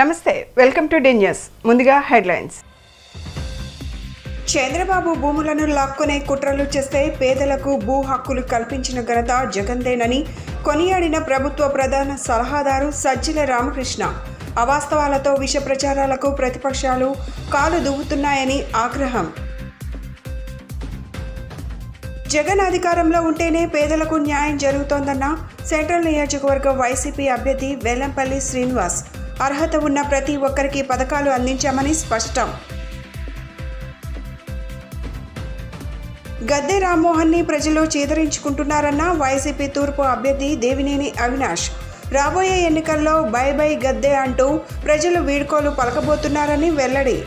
నమస్తే, welcome to D news. ముందుగా headlines. Chandrababu భూములను లాక్కునే కుట్రలు చేస్తే పేదలకు భూ హక్కులు కల్పించిన ఘనత జగన్దేనని కొనియాడిన ప్రభుత్వ ప్రధాన సలహాదారు సజ్జల రామకృష్ణ. అవాస్తవాలతో విష ప్రచారాలకు ప్రతిపక్షాలు కాలు దువ్వుతున్నాయని ఆగ్రహం. జగన్ అధికారంలో ఉంటేనే పేదలకు న్యాయం జరుగుతోందన్న సెంట్రల్ నియోజకవర్గ వైసీపీ అభ్యర్థి వెల్లంపల్లి శ్రీనివాస్. అర్హత ఉన్న ప్రతి ఒక్కరికి పథకాలు అందించామని స్పష్టం. గద్దె రామ్మోహన్ని ప్రజలు చీదరించుకుంటున్నారన్న వైసీపీ తూర్పు అభ్యర్థి దేవినేని అవినాష్. రాబోయే ఎన్నికల్లో బై బై గద్దె అంటూ ప్రజలు వీడ్కోలు పలకబోతున్నారని వెల్లడి.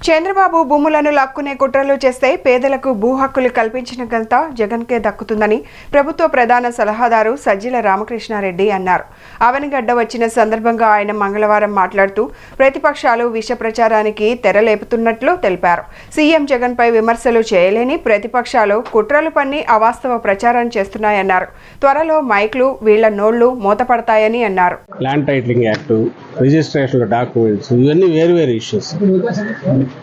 చంద్రబాబు భూములను లాక్కునే కుట్రలు చేస్తే పేదలకు భూ హక్కులు కల్పించిన ఘనత జగన్కే దక్కుతుందని ప్రభుత్వ ప్రధాన సలహాదారు సజ్జల రామకృష్ణారెడ్డి అన్నారు. అవనిగడ్డ వచ్చిన సందర్భంగా ఆయన మంగళవారం మాట్లాడుతూ ప్రతిపక్షాలు విష ప్రచారానికి తెరలేపుతున్నట్లు తెలిపారు. సీఎం జగన్పై విమర్శలు చేయలేని ప్రతిపక్షాలు కుట్రలు పన్ని అవాస్తవ ప్రచారం చేస్తున్నాయన్నారు. త్వరలో మైక్లు వీళ్ల నోళ్లు మూతపడతాయని అన్నారు. Land titling act, registration documents, ఇవన్నీ వేరు ఇష్యూస్.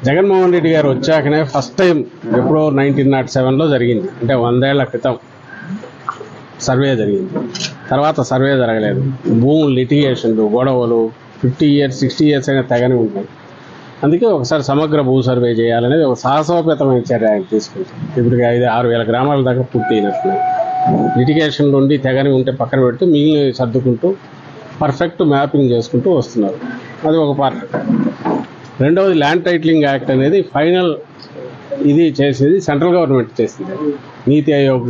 జగన్మోహన్ రెడ్డి గారు వచ్చాకనే ఫస్ట్ టైం ఎప్పుడో 1907లో జరిగింది, అంటే 100 ఏళ్ల క్రితం సర్వే జరిగింది. తర్వాత సర్వే జరగలేదు. భూములు లిటిగేషన్లు, గొడవలు 50 years 60 years అయినా తెగని ఉంటాయి. అందుకే ఒకసారి సమగ్ర భూ సర్వే చేయాలనేది ఒక సాహసోపేతమైన చర్య ఆయన తీసుకుంటాం. ఇప్పటికి 5-6 వేల గ్రామాల దాకా పూర్తయినట్లు. లిటిగేషన్లు ఉండి తెగని ఉంటే పక్కన పెడితే మిగిలిన సర్దుకుంటూ పర్ఫెక్ట్ మ్యాపింగ్ చేసుకుంటూ వస్తున్నారు. అది ఒక పార్ట్. రెండవది ల్యాండ్ టైటిలింగ్ యాక్ట్ అనేది ఫైనల్ ఇది చేసేది సెంట్రల్ గవర్నమెంట్ చేసింది. నీతి ఆయోగ్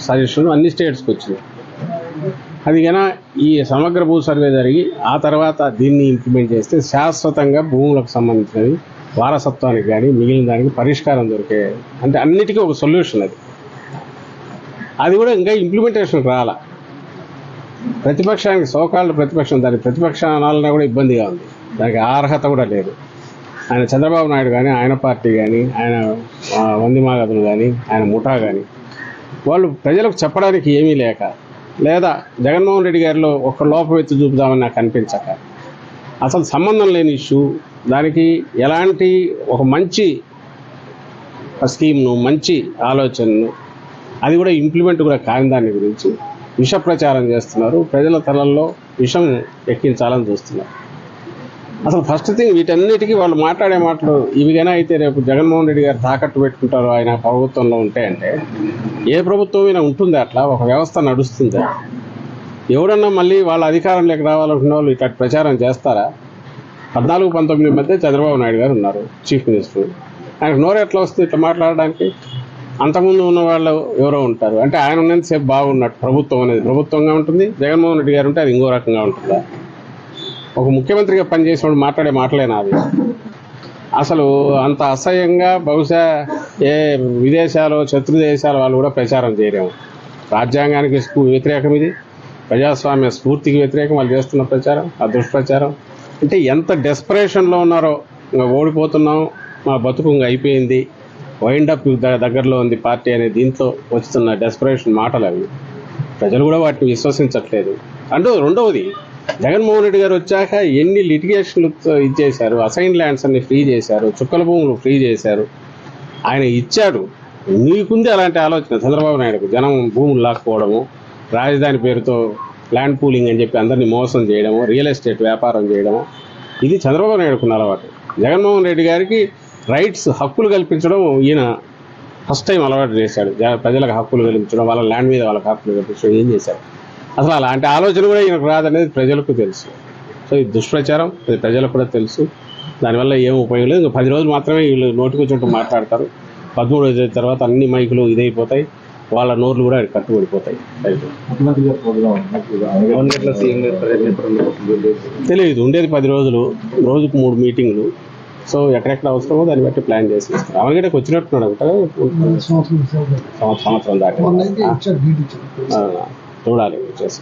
సజెషన్ అన్ని స్టేట్స్కి వచ్చింది. అది కన్నా ఈ సమగ్ర భూ సర్వే జరిగి ఆ తర్వాత దీన్ని ఇంప్లిమెంట్ చేస్తే శాశ్వతంగా భూములకు సంబంధించినవి వారసత్వానికి కానీ మిగిలిన దానికి పరిష్కారం దొరికే, అంటే అన్నిటికీ ఒక సొల్యూషన్ అది కూడా ఇంకా ఇంప్లిమెంటేషన్ రాలా. ప్రతిపక్షానికి సోకాళ్ళు ప్రతిపక్షం, దాని ప్రతిపక్షం అనాలన్నా కూడా ఇబ్బందిగా ఉంది. దానికి అర్హత కూడా లేదు. ఆయన చంద్రబాబు నాయుడు కానీ, ఆయన పార్టీ కానీ, ఆయన వందిమాగదులు కానీ, ఆయన ముఠా కానీ, వాళ్ళు ప్రజలకు చెప్పడానికి ఏమీ లేక, లేదా జగన్మోహన్ రెడ్డి గారిలో ఒక లోపం ఎత్తి చూపుదామని నాకు అనిపించక, అసలు సంబంధం లేని ఇష్యూ, దానికి ఎలాంటి ఒక మంచి స్కీమ్ను, మంచి ఆలోచనను, అది కూడా ఇంప్లిమెంట్ కూడా కాని దాని గురించి విష ప్రచారం చేస్తున్నారు. ప్రజల తలల్లో విషం ఎక్కించాలని చూస్తున్నారు. అసలు ఫస్ట్ థింగ్, వీటన్నిటికీ వాళ్ళు మాట్లాడే మాటలు ఇవిగానే అయితే రేపు జగన్మోహన్ రెడ్డి గారు తాకట్టు పెట్టుకుంటారు ఆయన ప్రభుత్వంలో ఉంటే, అంటే ఏ ప్రభుత్వమైనా ఉంటుందా అట్లా? ఒక వ్యవస్థ నడుస్తుందా? ఎవరన్నా మళ్ళీ వాళ్ళ అధికారంలోకి రావాలనుకున్న వాళ్ళు ఇట్లా ప్రచారం చేస్తారా? 14-19 మధ్య చంద్రబాబు నాయుడు గారు ఉన్నారు చీఫ్ మినిస్టర్. ఆయనకు నోరు ఎట్లా వస్తుంది ఇట్లా మాట్లాడడానికి? అంతకుముందు ఉన్న వాళ్ళు ఎవరో ఉంటారు. అంటే ఆయన ఉన్నంతసేపు బాగున్నట్టు ప్రభుత్వం అనేది ప్రభుత్వంగా ఉంటుంది, జగన్మోహన్ రెడ్డి గారు ఉంటే అది ఇంకో రకంగా ఉంటుందా? ఒక ముఖ్యమంత్రిగా పనిచేసినప్పుడు మాట్లాడే మాటలేనా అది? అసలు అంత అసహ్యంగా బహుశా ఏ విదేశాలు, శత్రు దేశాల వాళ్ళు కూడా ప్రచారం చేయలేము. రాజ్యాంగానికి వ్యతిరేకం ఇది, ప్రజాస్వామ్య స్ఫూర్తికి వ్యతిరేకం వాళ్ళు చేస్తున్న ప్రచారం, ఆ దుష్ప్రచారం. అంటే ఎంత డెస్పరేషన్లో ఉన్నారో, ఇంకా ఓడిపోతున్నాం, మా బతుకు ఇంకా అయిపోయింది, వైండప్ దగ్గరలో ఉంది పార్టీ అనే దీంతో వస్తున్న డెస్పరేషన్ మాటలు అవి. ప్రజలు కూడా వాటిని విశ్వసించట్లేదు. అంటూ రెండవది, జగన్మోహన్ రెడ్డి గారు వచ్చాక ఎన్ని లిటిగేషన్లు ఇచ్చేశారు, అసైన్ ల్యాండ్స్ అన్ని ఫ్రీ చేశారు, చుక్కల భూములు ఫ్రీ చేశారు. ఆయన ఇచ్చాడు. మీకుంది అలాంటి ఆలోచన చంద్రబాబు నాయుడుకు? జనం భూములు లాక్కోవడము, రాజధాని పేరుతో ల్యాండ్ పూలింగ్ అని చెప్పి అందరినీ మోసం చేయడము, రియల్ ఎస్టేట్ వ్యాపారం చేయడము, ఇది చంద్రబాబు నాయుడుకున్న అలవాటు. జగన్మోహన్ రెడ్డి గారికి రైట్స్, హక్కులు కల్పించడం ఈయన ఫస్ట్ టైం అలవాటు చేశాడు. ప్రజలకు హక్కులు కల్పించడం, వాళ్ళ ల్యాండ్ మీద వాళ్ళకి హక్కులు కల్పించడం ఏం చేశారు? అసలు అలాంటి ఆలోచన కూడా ఈయనకు రాదనేది ప్రజలకు తెలుసు. సో ఇది దుష్ప్రచారం, అది ప్రజలకు కూడా తెలుసు. దానివల్ల ఏం ఉపయోగం లేదు. ఇంకా 10 రోజులు మాత్రమే వీళ్ళు నోటికొచ్చినట్టు మాట్లాడతారు. 13 తర్వాత అన్ని మైకులు ఇదైపోతాయి, వాళ్ళ నోర్లు కూడా కట్టుబడిపోతాయి. తెలియదు, ఉండేది 10 రోజులు, రోజుకు 3 మీటింగ్లు. సో ఎక్కడెక్కడ అవసరమో దాన్ని బట్టి ప్లాన్ చేసి ఇస్తారు. అవన్నీ వచ్చినట్టున్నాడు అంట సంవత్సరం దాకా. చూడాలి చేసి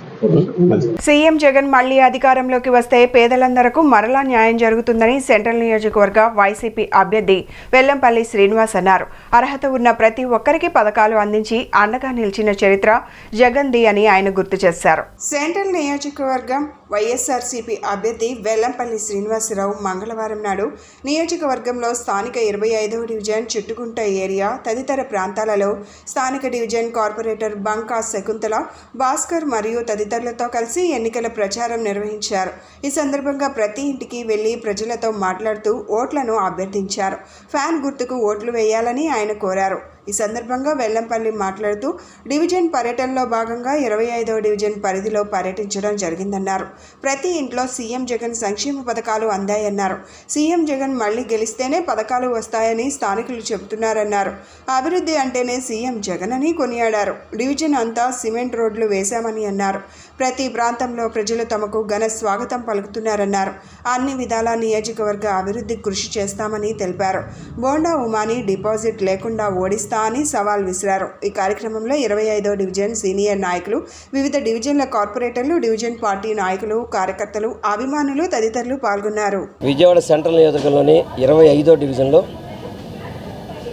మంచిది. సీఎం జగన్ మళ్లీ అధికారంలోకి వస్తే పేదలందరకు మరలా న్యాయం జరుగుతుందని సెంట్రల్ నియోజకవర్గ వైసీపీ అభ్యర్థి వెల్లంపల్లి శ్రీనివాస్ అన్నారు. అర్హత ఉన్న ప్రతి ఒక్కరికి పథకాలు అందించి అండగా నిలిచిన చరిత్ర జగన్ది అని ఆయన గుర్తు చేశారు. సెంట్రల్ నియోజకవర్గం వైఎస్ఆర్సీపీ అభ్యర్థి వెల్లంపల్లి శ్రీనివాసరావు మంగళవారం నాడు నియోజకవర్గంలో స్థానిక 25వ డివిజన్ చుట్టుకుంట ఏరియా తదితర ప్రాంతాలలో స్థానిక డివిజన్ కార్పొరేటర్ బంకా శకుంతల, భాస్కర్ మరియు తదితరులతో కలిసి ఎన్నికల ప్రచారం నిర్వహించారు. ఈ సందర్భంగా ప్రతి ఇంటికి వెళ్లి ప్రజలతో మాట్లాడుతూ ఓట్లను అభ్యర్థించారు. ఫ్యాన్ గుర్తుకు ఓట్లు వేయాలని ఆయన కోరారు. ఈ సందర్భంగా వెల్లంపల్లి మాట్లాడుతూ డివిజన్ పర్యటనలో భాగంగా 25వ డివిజన్ పరిధిలో పర్యటించడం జరిగిందన్నారు. ప్రతి ఇంట్లో సీఎం జగన్ సంక్షేమ పథకాలు అందాయన్నారు. సీఎం జగన్ మళ్లీ గెలిస్తేనే పథకాలు వస్తాయని స్థానికులు చెబుతున్నారన్నారు. అభివృద్ధి అంటేనే సీఎం జగన్ అని కొనియాడారు. డివిజన్ అంతా సిమెంట్ రోడ్లు వేశామని అన్నారు. ప్రతి ప్రాంతంలో ప్రజలు తమకు ఘన స్వాగతం పలుకుతున్నారన్నారు. అన్ని విధాల నియోజకవర్గ అభివృద్ధికి కృషి చేస్తామని తెలిపారు. బోండా ఉమాని డిపాజిట్ లేకుండా ఓడిస్తా అని సవాల్ విసిరారు. ఈ కార్యక్రమంలో 25వ డివిజన్ సీనియర్ నాయకులు, వివిధ డివిజన్ల కార్పొరేటర్లు, డివిజన్ పార్టీ నాయకులు, కార్యకర్తలు, అభిమానులు తదితరులు పాల్గొన్నారు. విజయవాడ సెంట్రల్ నియోజకవర్గంలోని 25వ డివిజన్లో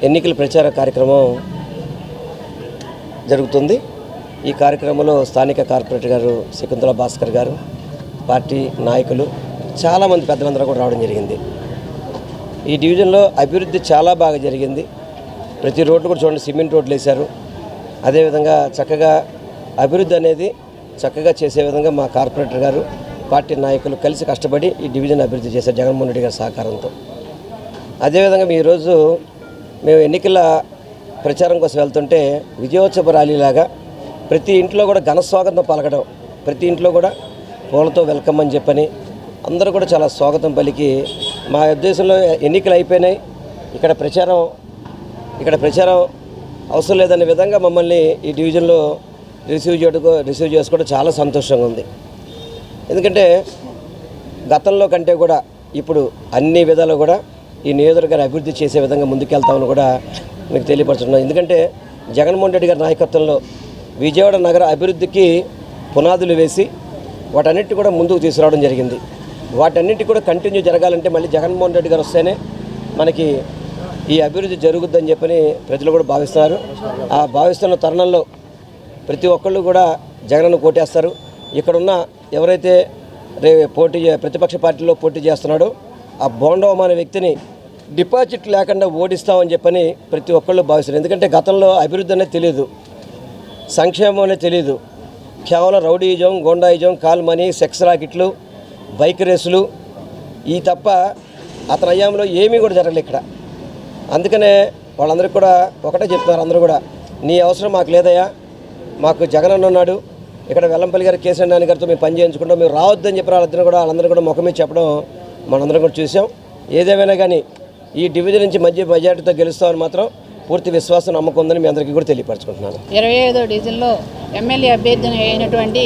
ఎన్నికల ప్రచార కార్యక్రమం జరుగుతుంది. ఈ కార్యక్రమంలో స్థానిక కార్పొరేటర్ గారు శకుంతల భాస్కర్ గారు, పార్టీ నాయకులు, చాలామంది పెద్దలందరూ కూడా రావడం జరిగింది. ఈ డివిజన్లో అభివృద్ధి చాలా బాగా జరిగింది. ప్రతి రోడ్డు కూడా చూడండి, సిమెంట్ రోడ్లు వేశారు. అదేవిధంగా చక్కగా అభివృద్ధి అనేది చక్కగా చేసే విధంగా మా కార్పొరేటర్ గారు, పార్టీ నాయకులు కలిసి కష్టపడి ఈ డివిజన్ అభివృద్ధి చేశారు జగన్మోహన్ రెడ్డి గారి సహకారంతో. అదేవిధంగా ఈరోజు మేము ఎన్నికల ప్రచారం కోసం వెళ్తుంటే విజయోత్సవ ర్యాలీలాగా ప్రతి ఇంట్లో కూడా ఘన స్వాగతం పలకడం, ప్రతి ఇంట్లో కూడా పూలతో వెల్కమ్ అని చెప్పని అందరూ కూడా చాలా స్వాగతం పలికి, మా ఉద్దేశంలో ఎన్నికలు అయిపోయినాయి, ఇక్కడ ప్రచారం అవసరం లేదనే విధంగా మమ్మల్ని ఈ డివిజన్లో రిసీవ్ చేసుకోవడం చాలా సంతోషంగా ఉంది. ఎందుకంటే గతంలో కంటే కూడా ఇప్పుడు అన్ని విధాలు కూడా ఈ నియోజకవర్గాన్ని అభివృద్ధి చేసే విధంగా ముందుకెళ్తామని కూడా మీకు తెలియపరుచున్నాం. ఎందుకంటే జగన్మోహన్ రెడ్డి గారి నాయకత్వంలో విజయవాడ నగర అభివృద్ధికి పునాదులు వేసి వాటన్నిటి కూడా ముందుకు తీసుకురావడం జరిగింది. వాటన్నిటి కూడా కంటిన్యూ జరగాలంటే మళ్ళీ జగన్మోహన్ రెడ్డి గారు వస్తేనే మనకి ఈ అభివృద్ధి జరుగుద్దని చెప్పని ప్రజలు కూడా భావిస్తున్నారు. ఆ భావిస్తున్న తరుణంలో ప్రతి ఒక్కళ్ళు కూడా జగన్ను కోటేస్తారు. ఇక్కడున్న ఎవరైతే ప్రతిపక్ష పార్టీలో పోటీ చేస్తున్నాడో ఆ బోండవం అనే వ్యక్తిని డిపాజిట్ లేకుండా ఓడిస్తామని చెప్పని ప్రతి ఒక్కళ్ళు భావిస్తున్నారు. ఎందుకంటే గతంలో అభివృద్ధి అనేది తెలియదు, సంక్షేమం అనేది తెలియదు. కేవలం rowdyism, goondaism, call money, sex రాకెట్లు, బైక్ రేసులు ఈ తప్ప అతని అయ్యాంలో ఏమీ కూడా జరగలేదు ఇక్కడ. అందుకనే వాళ్ళందరికీ కూడా ఒకటే చెప్తున్నారు, అందరూ కూడా నీ అవసరం మాకు లేదయ్యా, మాకు జగన్ అన్న ఉన్నాడు, ఇక్కడ వెల్లంపల్లి గారు, కేసీఆర్ నాని గారితో మేము పని చేయించుకుంటాం, మేము రావద్దని చెప్పి వాళ్ళందరూ కూడా ముఖమే చెప్పడం మనందరం కూడా చూసాం. ఏదేమైనా కానీ ఈ డివిజన్ నుంచి మెజార్టీతో గెలుస్తామని మాత్రం పూర్తి విశ్వాసం, నమ్మకం ఉందని మీ అందరికీ కూడా తెలియపరచుకుంటున్నాను. 25వ డివిజన్లో ఎమ్మెల్యే అభ్యర్థి అయినటువంటి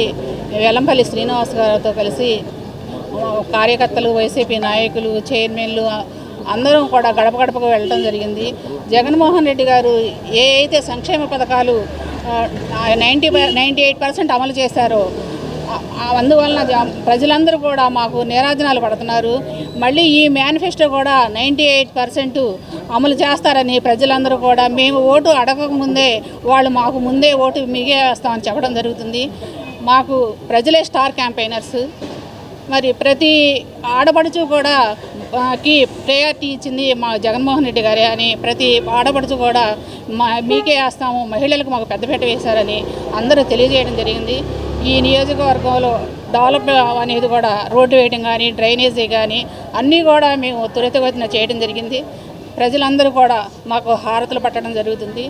వెల్లంపల్లి శ్రీనివాస్ గారితో కలిసి కార్యకర్తలు, వైసీపీ నాయకులు, చైర్మన్లు అందరం కూడా గడప గడపకు వెళ్ళడం జరిగింది. జగన్మోహన్ రెడ్డి గారు ఏ అయితే సంక్షేమ పథకాలు 98% అమలు చేశారో అందువలన ప్రజలందరూ కూడా మాకు నీరాజనాలు పడుతున్నారు. మళ్ళీ ఈ మేనిఫెస్టో కూడా 98% అమలు చేస్తారని ప్రజలందరూ కూడా మేము ఓటు అడగకముందే వాళ్ళు మాకు ముందే ఓటు మిగే వేస్తామని చెప్పడం జరుగుతుంది. మాకు ప్రజలే స్టార్ క్యాంపెయినర్స్. మరి ప్రతి ఆడపడుచు కూడా ప్రయారిటీ ఇచ్చింది మా జగన్మోహన్ రెడ్డి గారే అని ప్రతి ఆడపడుచు కూడా మీకే వేస్తాము, మహిళలకు మాకు పెద్దపీట వేశారని అందరూ తెలియజేయడం జరిగింది. ఈ నియోజకవర్గంలో డెవలప్ అనేది కూడా రోడ్డు వేయడం కానీ, డ్రైనేజీ కానీ అన్నీ కూడా మేము త్వరితగతిన చేయడం జరిగింది. ప్రజలందరూ కూడా మాకు హారతులు పట్టడం జరుగుతుంది.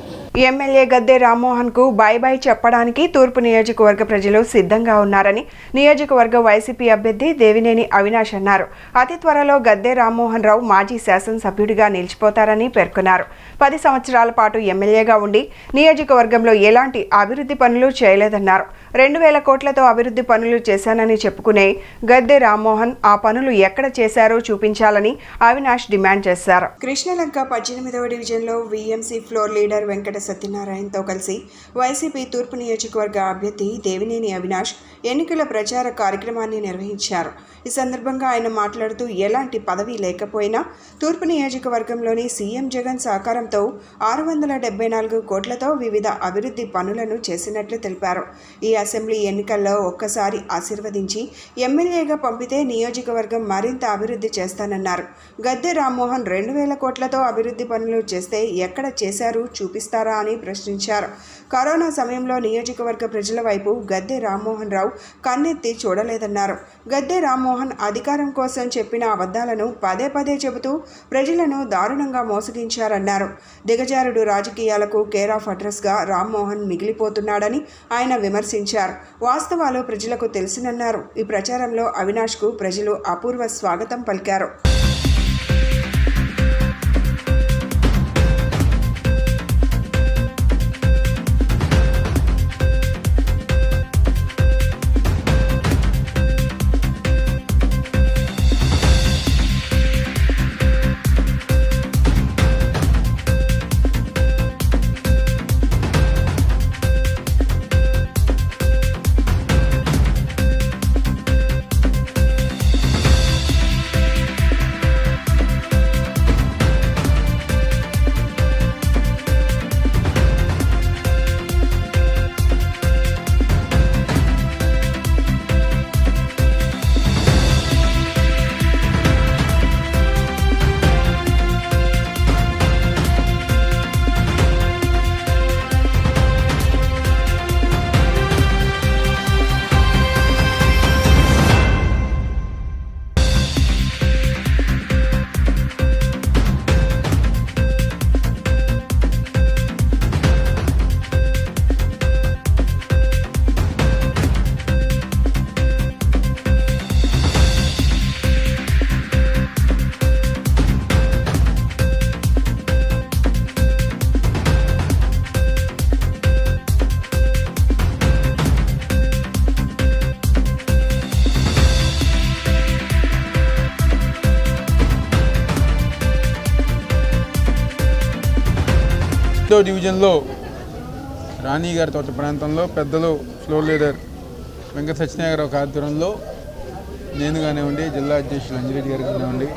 ఎమ్మెల్యే గద్దె రామ్మోహన్ కు బై బై చెప్పడానికి తూర్పు నియోజకవర్గ ప్రజలు సిద్ధంగా ఉన్నారని నియోజకవర్గ వైసీపీ అభ్యర్థి దేవినేని అవినాష్ అన్నారు. అతి త్వరలో గద్దె రామ్మోహన్ రావు మాజీ శాసనసభ్యుడిగా నిలిచిపోతారని పేర్కొన్నారు. 10 సంవత్సరాల పాటు ఎమ్మెల్యేగా ఉండి నియోజకవర్గంలో ఎలాంటి అభివృద్ధి పనులు చేయలేదన్నారు. 2000 కోట్లతో అభివృద్ధి పనులు చేశానని చెప్పుకునే గద్దె రామ్మోహన్ ఆ పనులు ఎక్కడ చేశారో చూపించాలని అవినాష్ డిమాండ్ చేశారు. కృష్ణలంక 18వ డివిజన్లో వీఎంసీ ఫ్లోర్ లీడర్ వెంకట సత్యనారాయణతో కలిసి వైసీపీ తూర్పు నియోజకవర్గ అభ్యర్థి దేవినేని అవినాష్ ఎన్నికల ప్రచార కార్యక్రమాన్ని నిర్వహించారు. ఈ సందర్భంగా ఆయన మాట్లాడుతూ ఎలాంటి పదవి లేకపోయినా తూర్పు నియోజకవర్గంలోని సీఎం జగన్ సహకారంతో 674 కోట్లతో వివిధ అభివృద్ధి పనులను చేసినట్లు తెలిపారు. ఈ అసెంబ్లీ ఎన్నికల్లో ఒక్కసారి ఆశీర్వదించి ఎమ్మెల్యేగా పంపితే నియోజకవర్గం మరింత అభివృద్ధి చేస్తానన్నారు. గద్దె రామ్మోహన్ 2000 కోట్లతో అభివృద్ధి పనులు చేస్తే ఎక్కడ చేశారు చూపిస్తారా అని ప్రశ్నించారు. కరోనా సమయంలో నియోజకవర్గ ప్రజల వైపు గద్దె రామ్మోహన్ రావు కన్నెత్తి చూడలేదన్నారు. గద్దె రామ్మోహన్ అధికారం కోసం చెప్పిన అబద్ధాలను పదే పదే చెబుతూ ప్రజలను దారుణంగా మోసగించారన్నారు. దిగజారుడు రాజకీయాలకు కేర్ ఆఫ్ అడ్రస్గా రామ్మోహన్ మిగిలిపోతున్నాడని ఆయన విమర్శించారు. వాస్తవాలు ప్రజలకు తెలిసినన్నారు. ఈ ప్రచారంలో అవినాష్కు ప్రజలు అపూర్వ స్వాగతం పలికారు. డివిజన్లో రాణిగారి తోట ప్రాంతంలో పెద్దలు ఫ్లోర్ లీడర్ వెంకట సత్యనారాయణ ఆధ్వర్యంలో నేను కానివ్వండి, జిల్లా అధ్యక్షులు అంజిరెడ్డి గారు కానివ్వండి,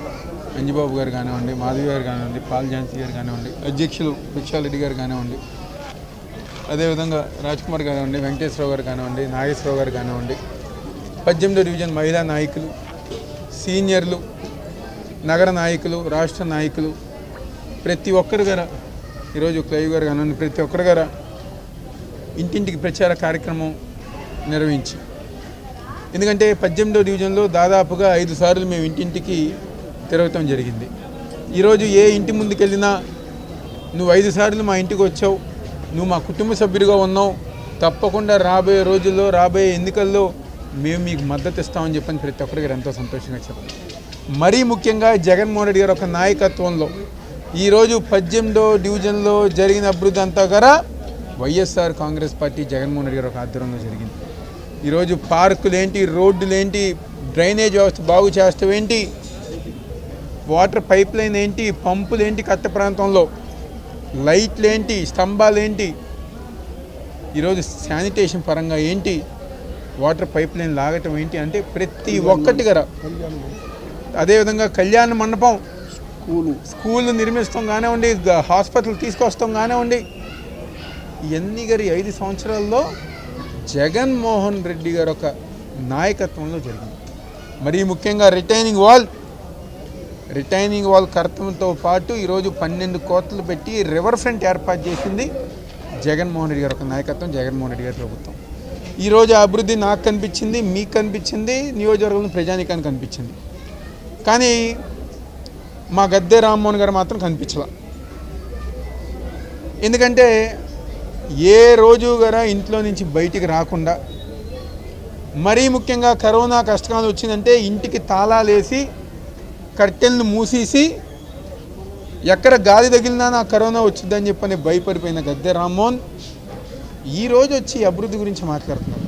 అంజిబాబు గారు కానివ్వండి, మాధవి గారు కానివ్వండి, పాల్ ఝాన్సీ గారు కానివ్వండి, అధ్యక్షులు పిచ్చారెడ్డి గారు కానివ్వండి, అదేవిధంగా రాజ్ కుమార్ కానివ్వండి, వెంకటేశ్వరరావు గారు కానివ్వండి, నాగేశ్వరరావు గారు కానివ్వండి, 18వ డివిజన్ మహిళా నాయకులు, సీనియర్లు, నగర నాయకులు, రాష్ట్ర నాయకులు, ప్రతి ఒక్కరు గారు ఈరోజు క్లైవ్ గారు కానివ్వండి, ప్రతి ఒక్కరు గారు ఇంటింటికి ప్రచార కార్యక్రమం నిర్వహించి, ఎందుకంటే 18వ డివిజన్లో దాదాపుగా 5 సార్లు మేము ఇంటింటికి తిరగటం జరిగింది. ఈరోజు ఏ ఇంటి ముందుకు వెళ్ళినా నువ్వు 5 సార్లు మా ఇంటికి వచ్చావు, నువ్వు మా కుటుంబ సభ్యుడిగా ఉన్నావు, తప్పకుండా రాబోయే రోజుల్లో రాబోయే ఎన్నికల్లో మేము మీకు మద్దతు ఇస్తామని చెప్పని ప్రతి ఒక్కరి గారు ఎంతో సంతోషంగా చెప్పారు. మరీ ముఖ్యంగా జగన్మోహన్ రెడ్డి గారు ఒక నాయకత్వంలో ఈరోజు 18వ డివిజన్లో జరిగిన అభివృద్ధి అంతా కూడా వైఎస్ఆర్ కాంగ్రెస్ పార్టీ జగన్మోహన్ రెడ్డి గారు ఒక ఆధ్వర్యంలో జరిగింది. ఈరోజు పార్కులేంటి, రోడ్డులేంటి, డ్రైనేజ్ వ్యవస్థ బాగు చేస్తావేంటి, వాటర్ పైప్ లైన్ ఏంటి, పంపులేంటి, కట్ట ప్రాంతంలో లైట్లేంటి, స్తంభాలేంటి, ఈరోజు శానిటేషన్ పరంగా ఏంటి, వాటర్ పైప్ లైన్ లాగటం ఏంటి అంటే ప్రతి ఒక్కటి గారు. అదేవిధంగా కళ్యాణ మండపం, స్కూళ్ళు నిర్మిస్తాం కానివ్వండి, హాస్పిటల్ తీసుకొస్తాం కానివ్వండి, ఇవన్నీ గారి 5 సంవత్సరాల్లో జగన్మోహన్ రెడ్డి గారు ఒక నాయకత్వంలో జరిగింది. మరీ ముఖ్యంగా రిటైనింగ్ వాల్ కర్తంతో పాటు ఈరోజు 12 కోట్లు పెట్టి రివర్ ఫ్రంట్ ఏర్పాటు చేసింది జగన్మోహన్ రెడ్డి గారు ఒక నాయకత్వం, జగన్మోహన్ రెడ్డి గారి ప్రభుత్వం. ఈరోజు అభివృద్ధి నాకు కనిపించింది, మీకు కనిపించింది, నియోజకవర్గంలో ప్రజానికానికి కనిపించింది. కానీ మా గద్దె రామ్మోహన్ గారు మాత్రం కనిపించలా. ఎందుకంటే ఏ రోజు గారా ఇంట్లో నుంచి బయటికి రాకుండా, మరీ ముఖ్యంగా కరోనా కష్టకాలం వచ్చిందంటే ఇంటికి తాళాలేసి కర్టెన్లు మూసేసి ఎక్కడ గాలి తగిలినా నాకు కరోనా వచ్చిందని చెప్పని భయపడిపోయిన గద్దె రామ్మోహన్ ఈరోజు వచ్చి అభివృద్ధి గురించి మాట్లాడుతున్నారు.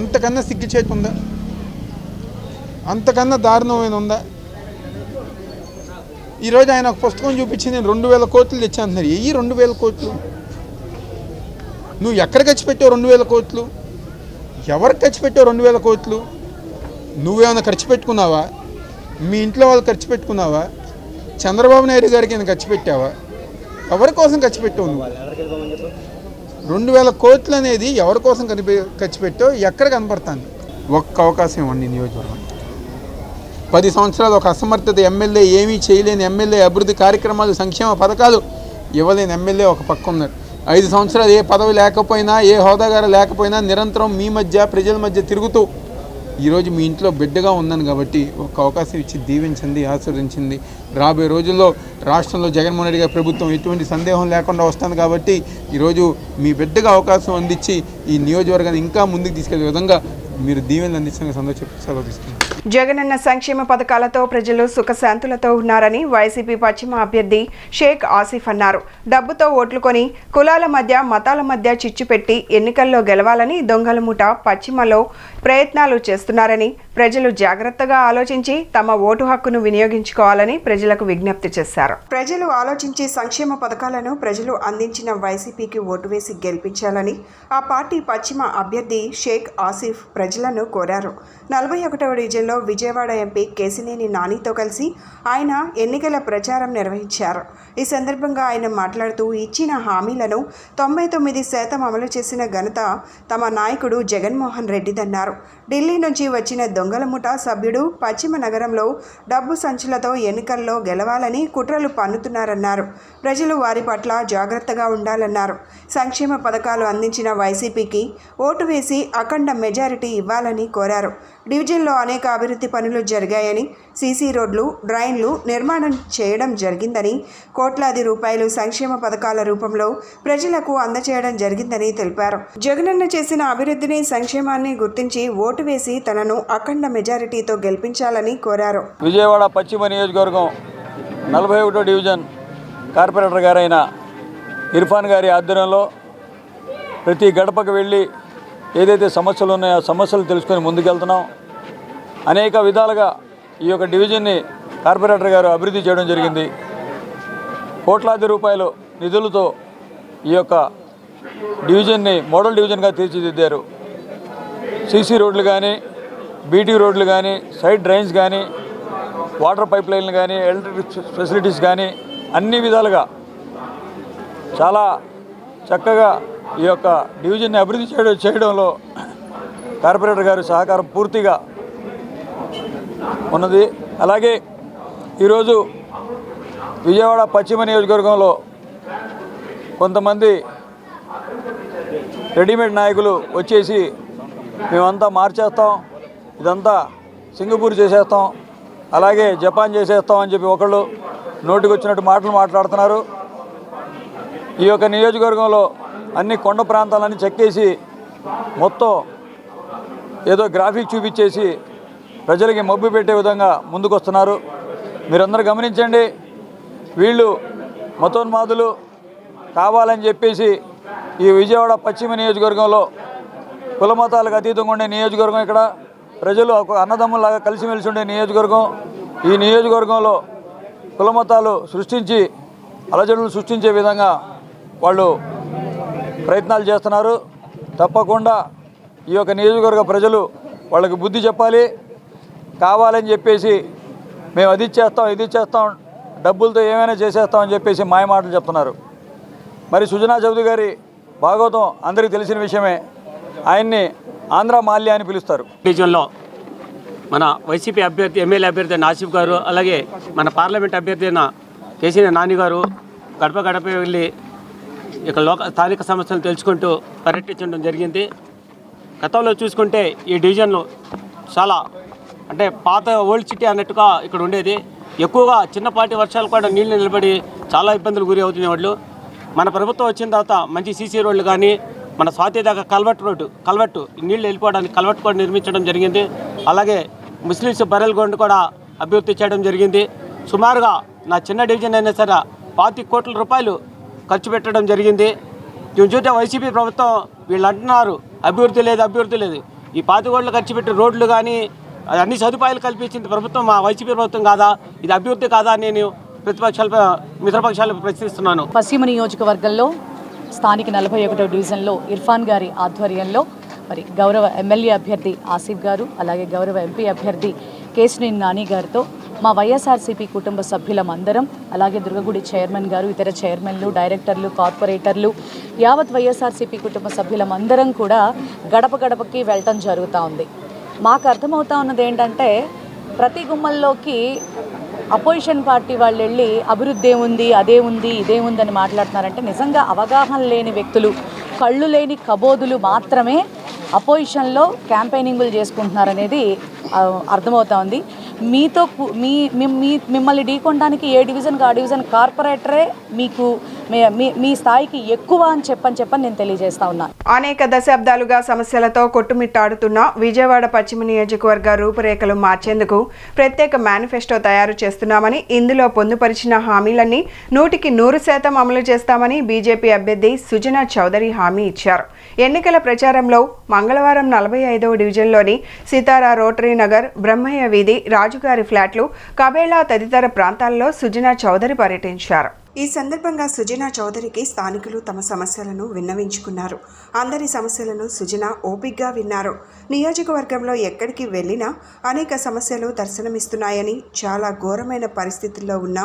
అంతకన్నా సిగ్గుచేటు ఉందా? అంతకన్నా దారుణమైన ఉందా? ఈరోజు ఆయన ఒక పుస్తకం చూపించి నేను 2000 కోట్లు తెచ్చాను. ఏ 2000 కోట్లు? నువ్వు ఎక్కడ ఖర్చు పెట్టావు 2000 కోట్లు? ఎవరికి ఖర్చు పెట్టావు 2000 కోట్లు? నువ్వేమైనా ఖర్చు పెట్టుకున్నావా? మీ ఇంట్లో వాళ్ళు ఖర్చు పెట్టుకున్నావా? చంద్రబాబు నాయుడు గారికి నేను ఖర్చు పెట్టావా? ఎవరి కోసం ఖర్చు పెట్టావు నువ్వు? 2000 కోట్లు అనేది ఎవరి కోసం ఖర్చు పెట్టావు? ఎక్కడ కనపడుతుంది? ఒక్క అవకాశం ఇవ్వండి నియోజకవర్గం. 10 సంవత్సరాలు ఒక అసమర్థత ఎమ్మెల్యే, ఏమీ చేయలేని ఎమ్మెల్యే, అభివృద్ధి కార్యక్రమాలు, సంక్షేమ పథకాలు ఇవ్వలేని ఎమ్మెల్యే ఒక పక్క ఉన్నారు. 5 సంవత్సరాలు ఏ పదవి లేకపోయినా, ఏ హోదాగారు లేకపోయినా నిరంతరం మీ మధ్య, ప్రజల మధ్య తిరుగుతూ ఈరోజు మీ ఇంట్లో బిడ్డగా ఉన్నాను కాబట్టి ఒక అవకాశం ఇచ్చి దీవించింది, ఆశీర్వదించింది. రాబోయే రోజుల్లో రాష్ట్రంలో జగన్మోహన్ రెడ్డి గారి ప్రభుత్వం ఎటువంటి సందేహం లేకుండా వస్తుంది కాబట్టి ఈరోజు మీ బిడ్డగా అవకాశం అందించి ఈ నియోజకవర్గాన్ని ఇంకా ముందుకు తీసుకెళ్లే విధంగా మీరు దీవెనలు అందించిన సందర్భం సెలవు తీసుకున్నాను. జగనన్న సంక్షేమ పథకాలతో ప్రజలు సుఖశాంతులతో ఉన్నారని వైసీపీ పశ్చిమ అభ్యర్థి షేక్ ఆసిఫ్ అన్నారు. డబ్బుతో ఓట్లు కొని కులాల మధ్య, మతాల మధ్య చిచ్చు పెట్టి ఎన్నికల్లో గెలవాలని దొంగల ముఠ పశ్చిమలో ప్రయత్నాలు చేస్తున్నారని, ప్రజలు జాగ్రత్తగా ఆలోచించి తమ ఓటు హక్కును వినియోగించుకోవాలని ప్రజలకు విజ్ఞప్తి చేశారు. ప్రజలు ఆలోచించి సంక్షేమ పథకాలను ప్రజలు అందించిన వైసీపీకి ఓటు వేసి గెలిపించాలని ఆ పార్టీ పశ్చిమ అభ్యర్థి షేక్ ఆసిఫ్ ప్రజలను కోరారు. 41వ డివిజన్లో విజయవాడ ఎంపీ కేశినేని నానితో కలిసి ఆయన ఎన్నికల ప్రచారం నిర్వహించారు. ఈ సందర్భంగా ఆయన మాట్లాడుతూ ఇచ్చిన హామీలను 99% అమలు చేసిన ఘనత తమ నాయకుడు జగన్మోహన్ రెడ్డిదన్నారు. ఢిల్లీ నుంచి వచ్చిన దొంగల ముఠా సభ్యుడు పశ్చిమ నగరంలో డబ్బు సంచులతో ఎన్నికల్లో గెలవాలని కుట్రలు పన్నుతున్నారన్నారు. ప్రజలు వారి పట్ల జాగ్రత్తగా ఉండాలన్నారు. సంక్షేమ పథకాలు అందించిన వైసీపీకి ఓటు వేసి అఖండ మెజారిటీ ఇవ్వాలని కోరారు. డివిజన్లో అనేక అభివృద్ధి పనులు జరిగాయని, సీసీ రోడ్లు, డ్రైన్లు నిర్మాణం చేయడం జరిగిందని, కోట్లాది రూపాయలు సంక్షేమ పథకాల రూపంలో ప్రజలకు అందచేయడం జరిగిందని తెలిపారు. జగనన్న చేసిన అభివృద్ధిని, సంక్షేమాన్ని గుర్తించి ఓటు వేసి తనను అఖండ మెజారిటీతో గెలిపించాలని కోరారు. విజయవాడ పశ్చిమ నియోజకవర్గం 41వ డివిజన్ కార్పొరేటర్ గారైన ఇర్ఫాన్ గారి ఆధ్వర్యంలో ప్రతి గడపకు వెళ్ళి ఏదైతే సమస్యలు ఉన్నాయో ఆ సమస్యలు తెలుసుకొని ముందుకెళ్తున్నాం. అనేక విధాలుగా ఈ యొక్క డివిజన్ని కార్పొరేటర్ గారు అభివృద్ధి చేయడం జరిగింది. కోట్లాది రూపాయలు నిధులతో ఈ యొక్క డివిజన్ని మోడల్ డివిజన్గా తీర్చిదిద్దారు. సీసీ రోడ్లు కానీ, బీటీ రోడ్లు కానీ, సైడ్ డ్రైన్స్ కానీ, వాటర్ పైప్ లైన్లు కానీ, ఎలక్ట్రిక్ ఫెసిలిటీస్ కానీ అన్ని విధాలుగా చాలా చక్కగా ఈ యొక్క డివిజన్ని అభివృద్ధి చేయడంలో కార్పొరేటర్ గారి సహకారం పూర్తిగా ఉన్నది. అలాగే ఈరోజు విజయవాడ పశ్చిమ నియోజకవర్గంలో కొంతమంది రెడీమేడ్ నాయకులు వచ్చేసి మేమంతా మార్చేస్తాం, ఇదంతా సింగపూర్ చేసేస్తాం, అలాగే జపాన్ చేసేస్తాం అని చెప్పి ఒకళ్ళు నోటికి వచ్చినట్టు మాటలు మాట్లాడుతున్నారు. ఈ యొక్క నియోజకవర్గంలో అన్ని కొండ ప్రాంతాలన్నీ చెక్కేసి మొత్తం ఏదో గ్రాఫిక్ చూపించేసి ప్రజలకి మబ్బు పెట్టే విధంగా ముందుకు వస్తున్నారు. మీరందరూ గమనించండి. వీళ్ళు మతోన్మాదులు కావాలని చెప్పేసి ఈ విజయవాడ పశ్చిమ నియోజకవర్గంలో కుల మతాలకు అతీతంగా ఉండే నియోజకవర్గం, ఇక్కడ ప్రజలు ఒక అన్నదమ్ములాగా కలిసిమెలిసి ఉండే నియోజకవర్గం. ఈ నియోజకవర్గంలో కుల మతాలు సృష్టించి అలజడులు సృష్టించే విధంగా వాళ్ళు ప్రయత్నాలు చేస్తున్నారు. తప్పకుండా ఈ యొక్క నియోజకవర్గ ప్రజలు వాళ్ళకి బుద్ధి చెప్పాలి. కావాలని చెప్పేసి మేము అది చేస్తాం, ఇది చేస్తాం, డబ్బులతో ఏమైనా చేసేస్తామని చెప్పేసి మాయ మాటలు చెప్తున్నారు. మరి సుజనా చౌదరి గారి భాగవతం అందరికీ తెలిసిన విషయమే. ఆయన్ని ఆంధ్ర మాల్య అని పిలుస్తారు. డివిజన్లో మన వైసీపీ అభ్యర్థి, ఎమ్మెల్యే అభ్యర్థి ఆసిఫ్ గారు, అలాగే మన పార్లమెంట్ అభ్యర్థి అయిన కేసీఆర్ నాని గారు గడప గడప వెళ్ళి ఇక్కడ స్థానిక సమస్యలు తెలుసుకుంటూ పర్యటించడం జరిగింది. గతంలో చూసుకుంటే ఈ డివిజన్లో చాలా అంటే పాత ఓల్డ్ సిటీ అన్నట్టుగా ఇక్కడ ఉండేది. ఎక్కువగా చిన్నపాటి వర్షాలు కూడా నీళ్లు నిలబడి చాలా ఇబ్బందులు గురి అవుతున్నవాళ్ళు. మన ప్రభుత్వం వచ్చిన తర్వాత మంచి సీసీ రోడ్లు కానీ, మన స్వాతి దాకా కల్వట్టు నీళ్లు వెళ్ళిపోవడానికి కల్వట్టు కూడా నిర్మించడం జరిగింది. అలాగే ముస్లిమ్స్ బరెల్ గ్రౌండ్ కూడా అభివృద్ధి చేయడం జరిగింది. సుమారుగా నా చిన్న డివిజన్ అయినా సరే 25 కోట్ల రూపాయలు ఖర్చు పెట్టడం జరిగింది. చూస్తే వైసీపీ ప్రభుత్వం వీళ్ళు అంటున్నారు అభివృద్ధి లేదు. ఈ 25 కోట్లు ఖర్చు పెట్టి రోడ్లు కానీ అన్ని సదుపాయాలు కల్పించింది ప్రభుత్వం మా వైసీపీ ప్రభుత్వం కాదా? ఇది అభివృద్ధి కాదా అని నేను మిత్రపక్షాలు ప్రశ్నిస్తున్నాను. పశ్చిమ నియోజకవర్గంలో స్థానిక 41వ డివిజన్లో ఇర్ఫాన్ గారి ఆధ్వర్యంలో మరి గౌరవ ఎమ్మెల్యే అభ్యర్థి ఆసిఫ్ గారు అలాగే గౌరవ ఎంపీ అభ్యర్థి కేశినేని నాని గారితో మా వైఎస్ఆర్సీపీ కుటుంబ సభ్యులమందరం అలాగే దుర్గగుడి చైర్మన్ గారు ఇతర చైర్మన్లు డైరెక్టర్లు కార్పొరేటర్లు యావత్ వైఎస్ఆర్సీపీ కుటుంబ సభ్యులమందరం కూడా గడప గడపకి వెళ్ళటం జరుగుతూ ఉంది. మాకు అర్థమవుతా ఉన్నది ఏంటంటే ప్రతి గుమ్మల్లోకి అపోజిషన్ పార్టీ వాళ్ళు వెళ్ళి అభివృద్ధి ఏముంది అదే ఉంది ఇదే ఉందని మాట్లాడుతున్నారంటే నిజంగా అవగాహన లేని వ్యక్తులు కళ్ళు లేని కబోదులు మాత్రమే అపోజిషన్లో క్యాంపెయినింగ్లు చేసుకుంటున్నారనేది అర్థమవుతా ఉంది. మీతో మిమ్మల్ని ఢీకొనడానికి ఏ డివిజన్కి ఆ డివిజన్ కార్పొరేటరే మీకు మీ స్థాయికి ఎక్కువ అని చెప్పని నేను తెలియజేస్తా ఉన్నాను. అనేక దశాబ్దాలుగా సమస్యలతో కొట్టుమిట్టాడుతున్న విజయవాడ పశ్చిమ నియోజకవర్గ రూపురేఖలు మార్చేందుకు ప్రత్యేక మేనిఫెస్టో తయారు చేస్తున్నామని, ఇందులో పొందుపరిచిన హామీలన్నీ 100% అమలు చేస్తామని బీజేపీ అభ్యర్థి సుజనా చౌదరి హామీ ఇచ్చారు. ఎన్నికల ప్రచారంలో మంగళవారం 45వ డివిజన్లోని సితారా రోటరీ నగర్, బ్రహ్మయ్య వీధి, రాజుగారి ఫ్లాట్లు, కబేళా తదితర ప్రాంతాల్లో సుజనా చౌదరి పర్యటించారు. ఈ సందర్భంగా సుజనా చౌదరికి స్థానికులు తమ సమస్యలను విన్నవించుకున్నారు. అందరి సమస్యలను సుజనా ఓపిగ్గా విన్నారు. నియోజకవర్గంలో ఎక్కడికి వెళ్ళినా అనేక సమస్యలు దర్శనమిస్తున్నాయని, చాలా ఘోరమైన పరిస్థితుల్లో ఉన్న